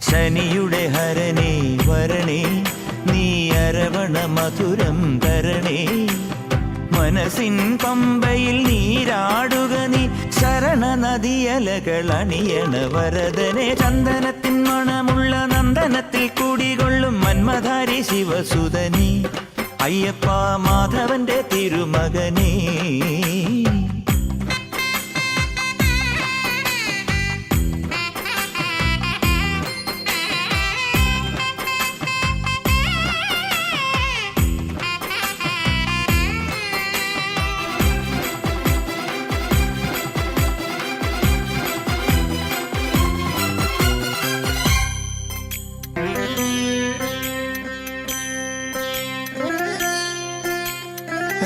ശനിയുടെ ഹരണേ വരണേ നീ അരവണ മധുരം തരണേ മനസ്സിൻ പമ്പയിൽ നീരാടുക നീ ശരണ നദിയലകൾ അണിയണ വരദനെ ചന്ദനത്തിൻ മണമുള്ള നന്ദനത്തിൽ കുടികൊള്ളും മന്മധാരി ശിവസുതനി അയ്യപ്പ മാധവന്റെ തിരുമകനേ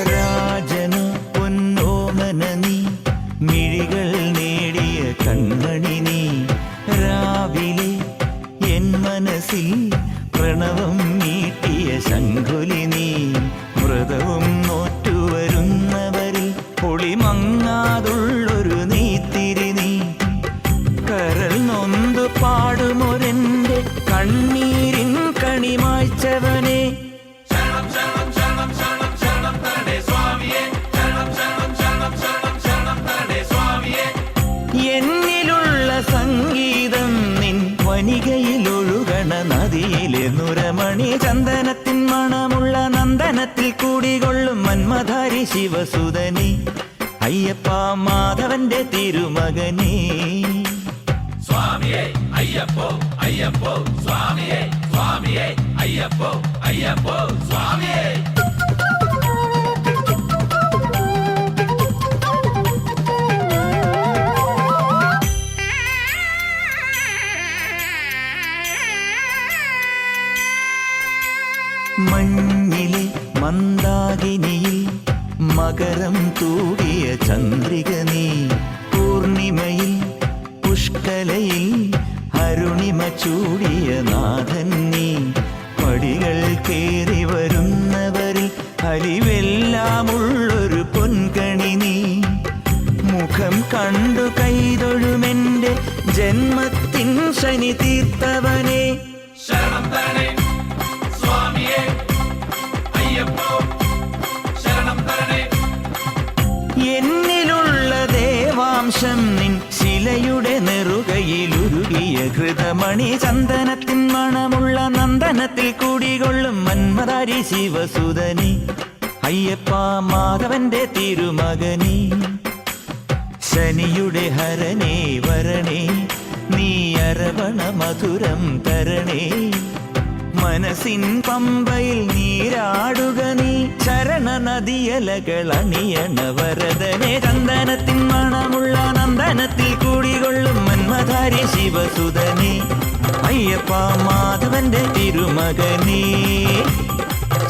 രാജനു പൊന്നോമന നീ മിഴികൾ നേടിയ കൺമണി നീ രാവിലെ എൻ മനസ്സിൽ പ്രണവം നീട്ടിയ ശംഖുലി നീ വ്രതവും നോറ്റുവരുന്നവരിൽ പൊളിമങ്ങാതുള്ളൊരു നീത്തിരി നീ കരൾ നൊന്തു പാടുമൊരെന്റെ കണ്ണീരിൻ കണിമായ്ച്ചവനെ എന്നിലുള്ള സംഗീതം നിൻ വനികയിലൊഴുകണ നദിയിലെ നുരമണി ചന്ദനത്തിൻ മണമുള്ള നന്ദനത്തിൽ കൂടികൊള്ളും മന്മധാരി ശിവസുതനി അയ്യപ്പ മാധവന്റെ തിരുമകനേ സ്വാമിയേ അയ്യപ്പോ അയ്യപ്പോ സ്വാമിയേ സ്വാമിയേ അയ്യപ്പോ അയ്യപ്പോ സ്വാമിയേ മഞ്ഞിലെ മന്ദാകിനിയിൽ മകരം തൂകിയ ചന്ദ്രിക നീ പൂർണിമയിൽ പുഷ്കലയിൽ അരുണിമ ചൂടിയ നാഥൻ നീ പടികൾ കേറി വരുന്നവരിൽ അലിവെല്ലാമുള്ളൊരു പൊൻകണി നീ മുഖം കണ്ടു കൈതൊഴുമെന്റെ ജന്മത്തിൻ ശനി തീർത്തവനെ ശരണം തരണേ സ്വാമിയേ അയ്യപ്പോ ശരണം തരണേ എന്നിലുള്ള ദേവാംശം നിൻ ശിലയുടെ നെറുകയിലുരുകിയ ഹൃതമണി ചന്ദനത്തിൻ മണമുള്ള നന്ദനത്തിൽ കൂടികൊള്ളും മന്മധാരി ശിവസുതനി അയ്യപ്പ മാധവന്റെ തിരുമകനീ ശനിയുടെ ഹരണേ വരണേ നീ അരവണ മധുരം തരണേ മനസ്സിൻ പമ്പയിൽ നീരാടുക നീ ശരണ നദിയലകൾ അണിയണ വരദനെ ചന്ദനത്തിൻ മണമുള്ള നന്ദനത്തിൽ കൂടികൊള്ളും മന്മധാരി ശിവസുതനെ അയ്യപ്പ മാധവന്റെ തിരുമകനേ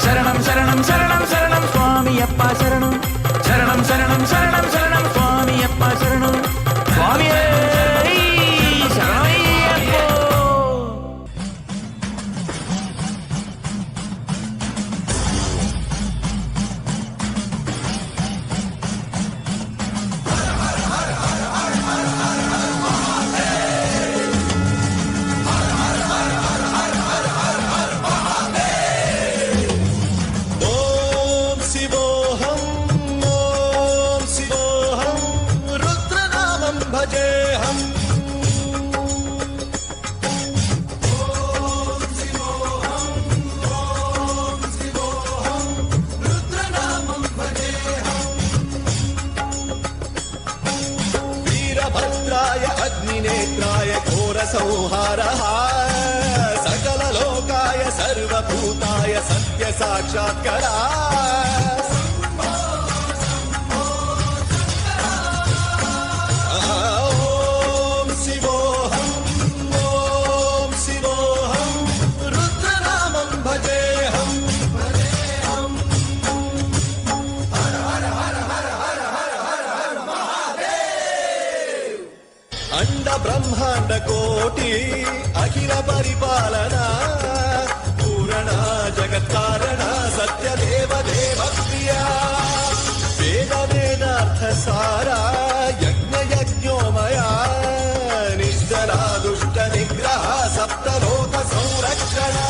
ശരണം ശരണം ശരണം ശരണം സ്വാമിയപ്പ ശരണം ശരണം ശരണം ശരണം ശരണം സ്വാമിയപ്പ ശരണം സ്വാമിയേ ശരണമയ്യപ്പോ भजे भजेऽहम् वीरभद्राय अग्निनेत्राय घोरसंहारः सकललोकाय सर्वभूताय सत्यसाक्षात्करा ॐ शिवोऽहम् ॐ शिवोऽहम् रुद्रनामं भजेऽहम् हर हर हर हर हर हर हर हर महादेव अंड ब्रह्मांड कोटि अखिल परिपालना पूरणा जगत्कारणा सत्यदेव देवप्रिया वेद वेदार्थ सारा यज्ञ यज्ञोमया निश्चला दुष्ट निग्रह सप्तलोक संरक्षणा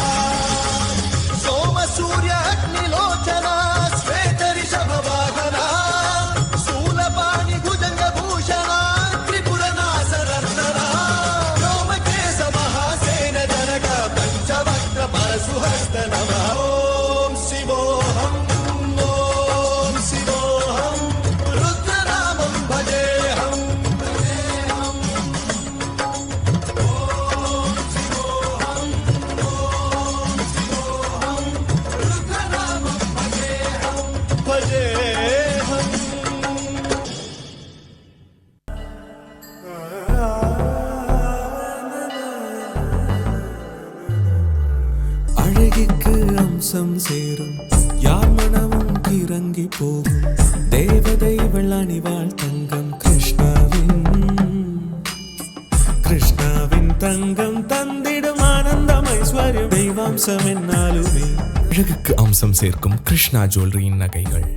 सोम सूर्य अग्निलोचना श्वेत ऋषभ वाहना शूलपाणि भुजंग भूषणा त्रिपुरनाश रत्नना व्योमकेश महासेन जनक पंचवक्त्र परशुहस्त नमः ओम शिवोऽहम् ओम शिवोऽहम् रुद्रनामं भजेऽहम् ओम शिवोऽहम् ओम शिवोऽहम् रुद्रनामं भजेऽहम् அழகிற்கு அம்சம் சேரும் யார் மனமும் கிறங்கி போகும் தேவதை வெள்ளணிவாள் தங்கம் கிருஷ்ணாவின் தங்கம் தந்திடும் ஆனந்தம் ஐஸ்வர்யம் தெய்வாம்சம் என்னாலுமே. அழகுக்கு அம்சம் சேர்க்கும் கிருஷ்ணா ஜுவல்லரியின் நகைகள்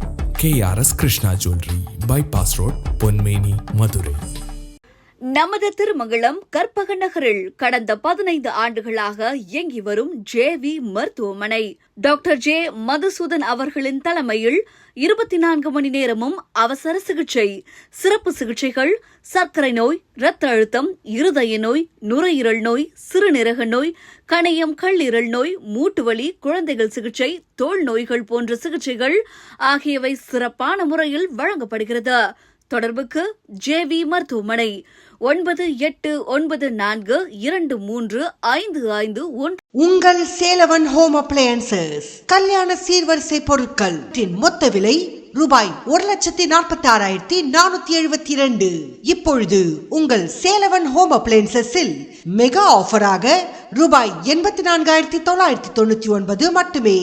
KRS Krishna jewellery, bypass road, Ponmeni, Madurai. நமது திருமங்கலம் கற்பக நகரில் கடந்த 15 ஆண்டுகளாக இயங்கி வரும் JV மருத்துவமனை டாக்டர் ஜே மதுசூதன் அவர்களின் தலைமையில் 24 மணி நேரமும் அவசர சிகிச்சை, சிறப்பு சிகிச்சைகள், சர்க்கரை நோய், இரத்த அழுத்தம், இருதய நோய், நுரையீரல் நோய், சிறுநீரக நோய், கணையம் கல்லீரல் நோய், மூட்டுவலி, குழந்தைகள் சிகிச்சை, தோல் நோய்கள் போன்ற சிகிச்சைகள் ஆகியவை சிறப்பான முறையில் வழங்கப்படுகிறது. தொடர்புக்கு JV மருத்துவமனை 9894235551. உங்கள் சேலவன் ஹோம் அப்ளையன்சஸ் கல்யாண சீர்வரிசை பொருட்கள் மொத்த விலை ரூபாய் 1,46,472. இப்பொழுது உங்கள் சேலவன் ஹோம் அப்ளையன்சஸில் மெகா ஆஃபராக ரூபாய் 84,999 மட்டுமே.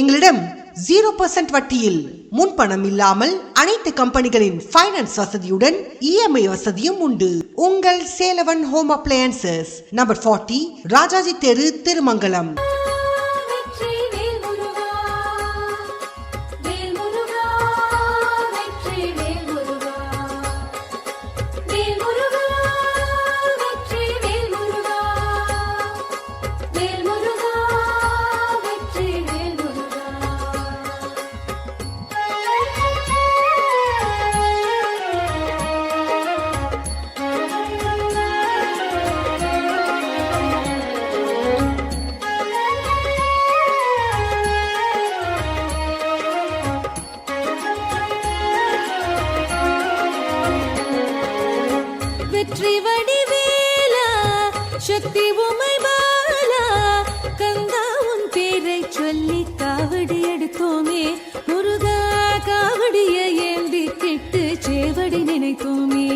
எங்களிடம் 0% வட்டியில் முன்பணம் இல்லாமல் அனைத்து கம்பெனிகளின் ஃபைனான்ஸ் வசதியுடன் EMI வசதியும் உண்டு. உங்கள் சேலவன் ஹோம் அப்ளையன்சஸ் நம்பர் 40 ராஜாஜி தெரு, திருமங்கலம். வெற்றி வடிவேலா சக்தி உமை பாலா கந்தா உன் பேரை சொல்லி காவடி எடுத்தோமே முருகா காவடிய ஏந்தி கிட்டு சேவடி நினைத்தோமே.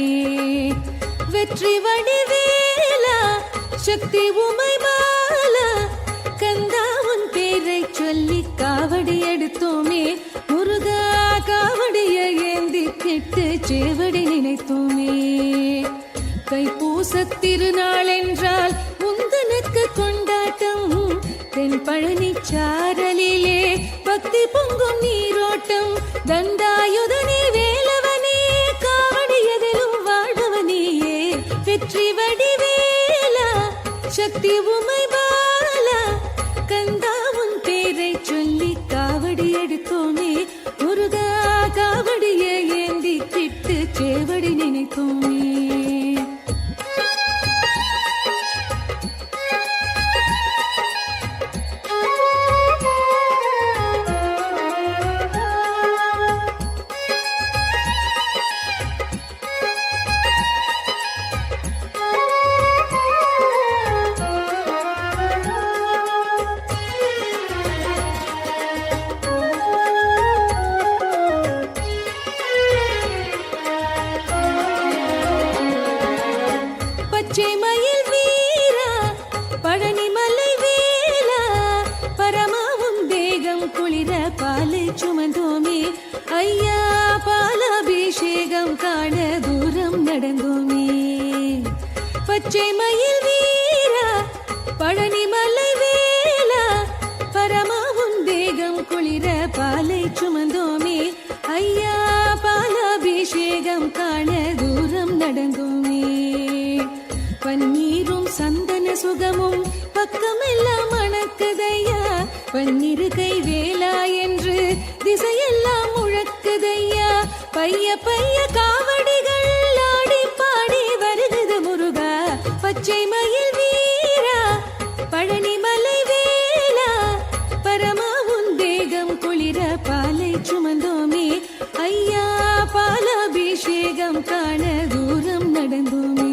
வெற்றி வடிவேலா சக்தி உமை பாலா கந்தா உன் பேரை சொல்லி காவடி எடுத்தோமே முருகா காவடிய ஏந்தி கிட்டு சேவடி நினைத்தோமே. தைப்பூச திருநாள் என்றால் முந்தனுக்கு கொண்டாட்டம், தென் பழனி சாரலிலே பக்தி பொங்கும் நீரோட்டம். தண்டாயுதனே வேலவனே காவடியதிலும் வாழ்பவனியே வெற்றி வடிவேலா சக்தி உமை பாலா கந்தா உன் பேரை சொல்லி காவடி எடுத்தோமே முருகா காவடியை ஏந்தி கிட்டு சேவடி நினைத்தோமே. பச்சை மயில் வீரா பழனிமலை வேலா பரமாவும் தேகம் குளிர பாலை சுமந்தோமே ஐயா பாலாபிஷேகம் காண தூரம் நடந்தோமே பச்சை மயில் வீரா பழனிமலை வேலா பரமாவும் தேகம் குளிர பாலை சுமந்தோமே ஐயா பாலாபிஷேகம் காண தூரம் நடந்தோமே பன்னீரும் சந்தன சுகமும் பக்கமெல்லாம் மணக்குதையா பன்னிரு கை வேலா என்று திசையெல்லாம் முழக்குதையா பைய பைய காவடிகள் ஆடி பாடி வருகுது முருகா பச்சை மயில் வீரா பழனிமலை வேலா பரமாவும் தேகம் குளிர பாலை சுமந்தோமே ஐயா பாலாபிஷேகம் காண தூரம் நடந்தோமே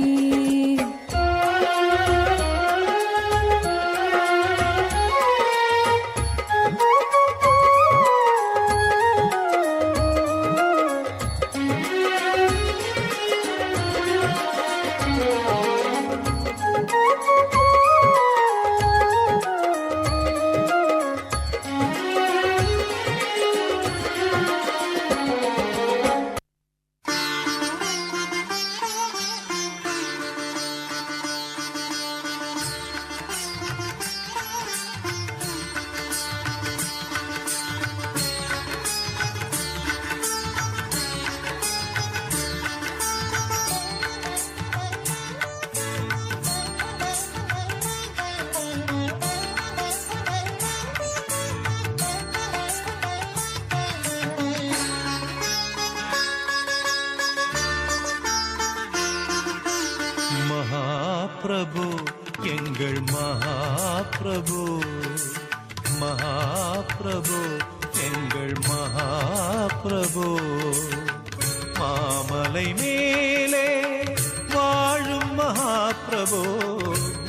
மகாபிரபு எங்கள் மகாபிரபு மகாபிரபு எங்கள் மகாபிரபு மாமலை மேலே வாழும் மகாபிரபு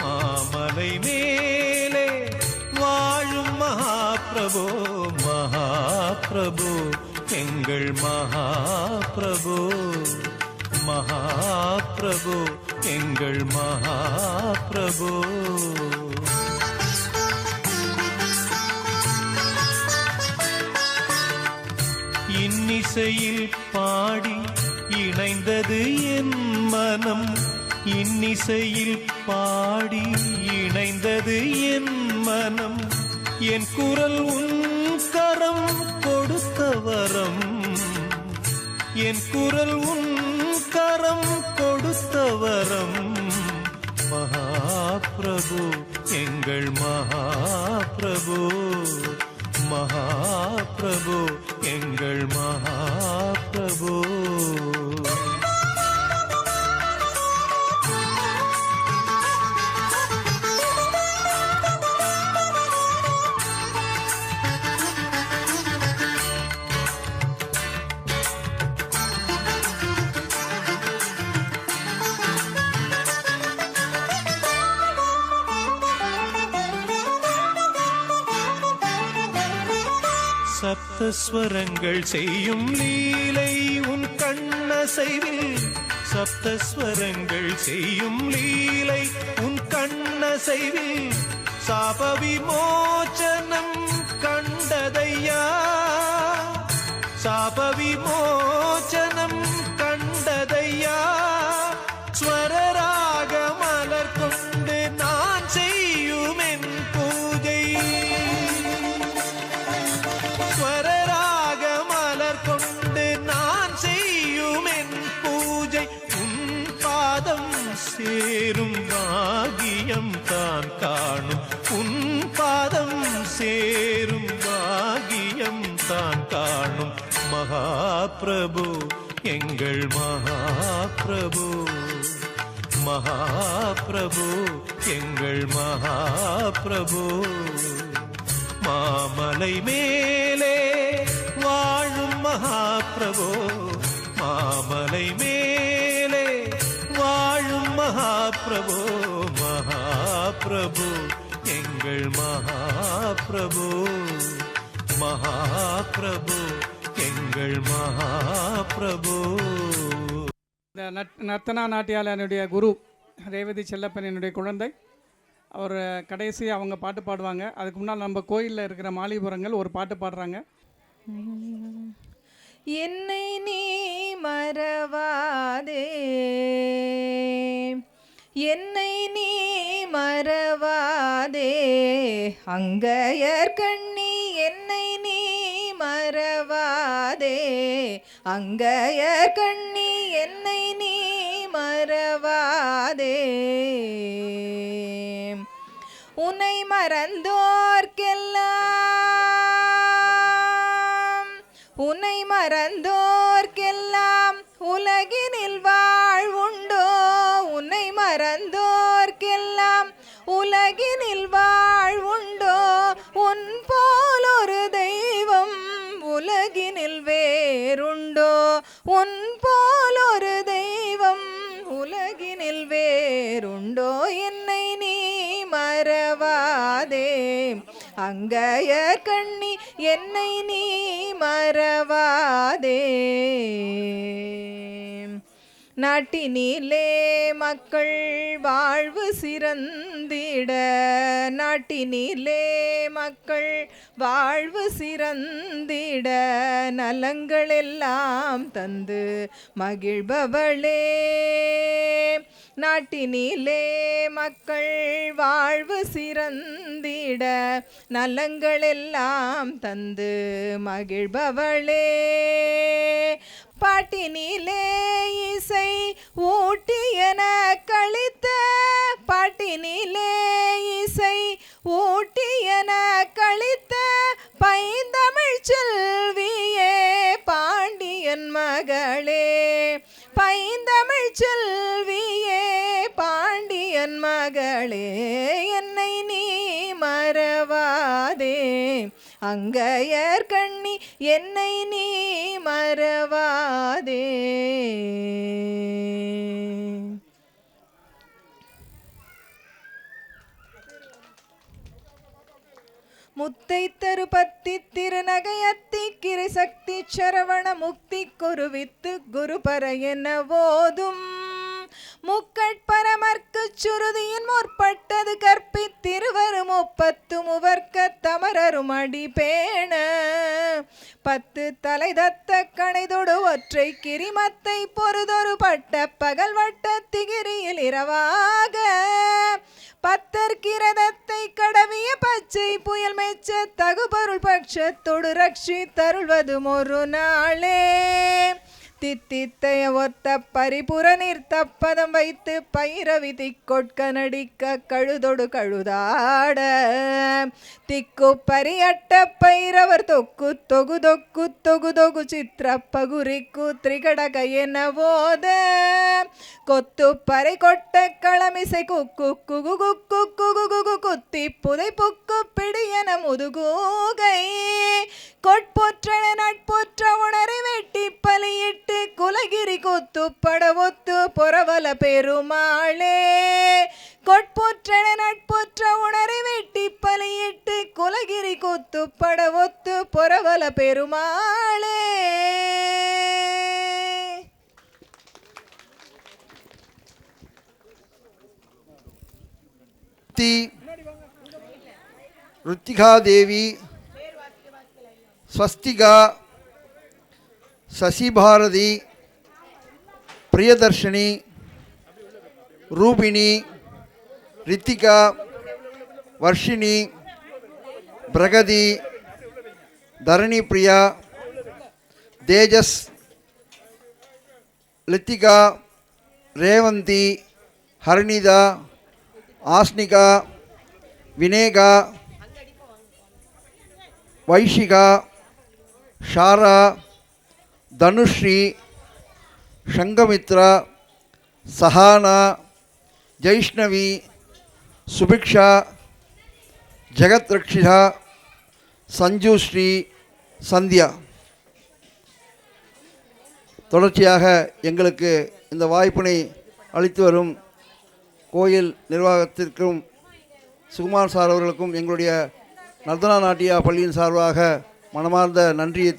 மாமலை மேலே வாழும் மகாபிரபு மகாபிரபு எங்கள் மகாபிரபு மகாபிரபு எங்கள் மகாபிரபு இன்னிசையில் பாடி இணைந்தது என் மனம் இன்னிசையில் பாடி இணைந்தது என் மனம் என் குரல் உன் கரம் கொடுத்த வரம் என் குரல் உன் கரம் கொடுத்த வரம் மகாபிரபு எங்கள் மகாபிரபு மகாபிரபு எங்கள் மகாபிரபு சப்தஸ்வரங்கள் செய்யும் லீலை உன் கண்ணசைவில் சப்தஸ்வரங்கள் செய்யும் லீலை உன் கண்ணசைவில் சாப விமோச்சனம் கண்டதையா சாப விமோச்சனம் கண்டதையா ஸ்வரராக மலர் கொண்டு நான் செய்யும் என் பூஜை ஸ்வரராக மலர் கொண்டு நான் செய்யும் என் பூஜை உன் பாதம் சேரும் பாகியம் தான் காணும் உன் பாதம் சேரும் பாகியம் தான் காணும் மகாபிரபு எங்கள் மகாபிரபு மகாபிரபு எங்கள் மகாபிரபு மாமலை மேலே வாழும் மகாபிரபு மாமலை மேலே வாழும் மகாபிரபு மகாபிரபு எங்கள் மகாபிரபு மகாபிரபு எங்கள் மகாபிரபு இந்த நர்த்தனா நாட்டியாலனுடைய குரு ரேவதி செல்லப்பன் என்னுடைய குழந்தை. அவர் கடைசி அவங்க பாட்டு பாடுவாங்க. அதுக்கு முன்னால் நம்ம கோயிலில் இருக்கிற மாலிபுரங்கள் ஒரு பாட்டு பாடுறாங்க. என்னை நீ மறவாதே, என்னை நீ மறவாதே, அங்கையர் கண்ணி என்னை நீ மறவாதே, அங்கையர் கண்ணி என்னை நீ மறவாதே. உன்னை மறந்தோர்க்கெல்லாம், உன்னை மறந்தோர்க்கெல்லாம் உலகினில் வாழ்வுண்டோ, உன்னை மறந்தோர்க்கெல்லாம் உலகினில் வாழ்வுண்டோ, உன் போல் ஒரு தெய்வம் உலகினில் வேறுண்டோ, உன் போல் ஒரு தெய்வம் உலகினில் வேறுண்டோ. என்னை நீ மறவாதே, அங்கையர் கண்ணி என்னை நீ மறவாதே. நாட்டினிலே மக்கள் வாழ்வு சிறந்திட, நாட்டினிலே மக்கள் வாழ்வு சிறந்திட, நலங்களெல்லாம் தந்து மகிழ்பவளே. நாட்டினிலே மக்கள் வாழ்வு சிறந்திட, நலங்களெல்லாம் தந்து மகிழ்பவளே. பாட்டினிலே இசை ஊட்டியன கழித்த, பாட்டினிலே இசை ஊட்டியன கழித்த, பைந்தமிழ் செல்வியே பாண்டியன் மகளே, பைந்தமிழ் செல்வியே பாண்டியன் மகளே. என்னை நீ மறவாதே, அங்கையர் கண்ணி என்னை நீ மறவாதே. முத்தை தருபத்தி திருநகையத்தி கிரிசக்தி சரவண முக்தி குருவித்து குருபர என ஓதும், முக்கட்பரமர்க்கு சுருதியின் முற்பட்டது கற்பித்திருவரு முப்பத்து முவர்க்க தமரரும் அடி பேண, 10 தலை தத்த கணைதொடு ஒற்றை கிரிமத்தை பொறுதொரு பட்ட பகல் வட்ட திகிரியில் இரவாக, 10 கிரதத்தை கடவிய பச்சை புயல் மெச்ச தகுபொருள் பட்சத்தொடு ரட்சி தருள்வதும் ஒரு நாளே. தித்தித்தைய ஒத்த பரிபுற நிறுத்தப்பதம் வைத்து பைரவி திக்கொட்க நடிக்க கழுதொடு கழுதாட, திக்கு பரியட்ட பைரவர் தொக்கு தொகு தொக்கு தொகு தொகு சித்திர பகுரிக்கு திரிகடக என போத, கொத்து பறை கொட்ட களமிசை குக்கு குகு குக்கு குகு குகு குத்தி புதை புக்கு பிடியன முதுகூகை, கொட்பொற்றன நட்பொற்ற உணரை வெட்டி பலியிட்டு குலகிரி கொத்து படவொத்து பொறவல பெருமாளே, கொட்பொற்றன நட்பொற்ற உணரை வெட்டி பலியிட்டு குலகிரி கொத்து படவொத்து பொறவல பெருமாளே. ருத்திகா தேவி, ஸ்வஸ்திகா, சசிபாரதி, பிரியதர்ஷினி, ரூபிணி, ரித்திகா, வர்ஷினி, பிரகதி, தரணி பிரியா, தேஜஸ், லித்திகா, ரேவந்தி, ஹர்னிதா, ஆஸ்னிகா, வினேகா, வைஷிகா, ஷாரா, தனுஸ்ரீ, சங்கமித்ரா, சஹானா, ஜெய்ஷ்ணவி, சுபிக்ஷா, ஜெகத்ரக்ஷிதா, சஞ்சுஸ்ரீ, சந்தியா. தொடர்ச்சியாக எங்களுக்கு இந்த வாய்ப்பினை அளித்து வரும் கோயில் நிர்வாகத்திற்கும் சுகுமார் சார் அவர்களுக்கும் எங்களுடைய நர்தனா நாட்டியா பள்ளியின் சார்பாக மனமார்ந்த நன்றியை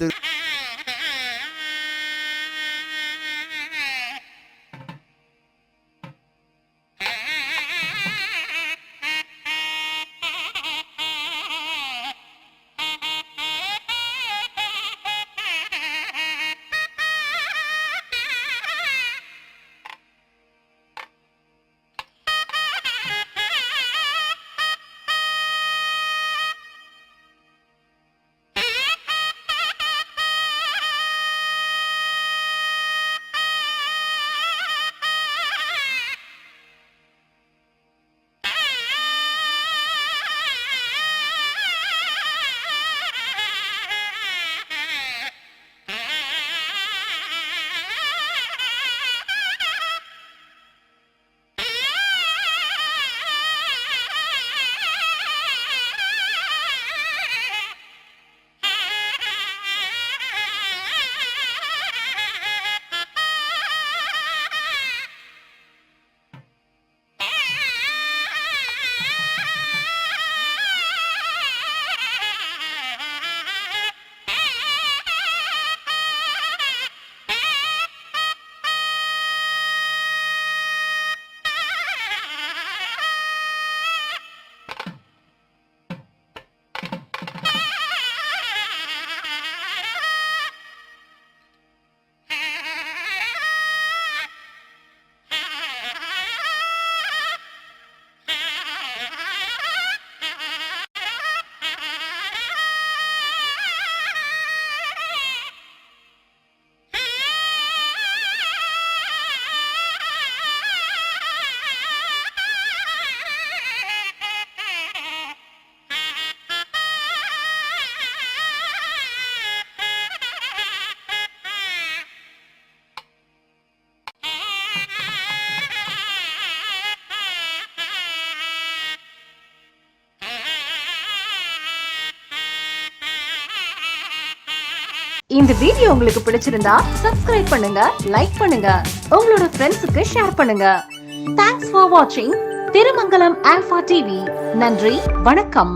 இந்த வீடியோ உங்களுக்கு பிடிச்சிருந்தா சப்ஸ்கிரைப் பண்ணுங்க, லைக் பண்ணுங்க, உங்களோட ஃப்ரெண்ட்ஸுக்கு ஷேர் பண்ணுங்க. தேங்க்ஸ் ஃபார் வாட்சிங் திருமங்கலம் ஆல்பா டிவி. நன்றி, வணக்கம்.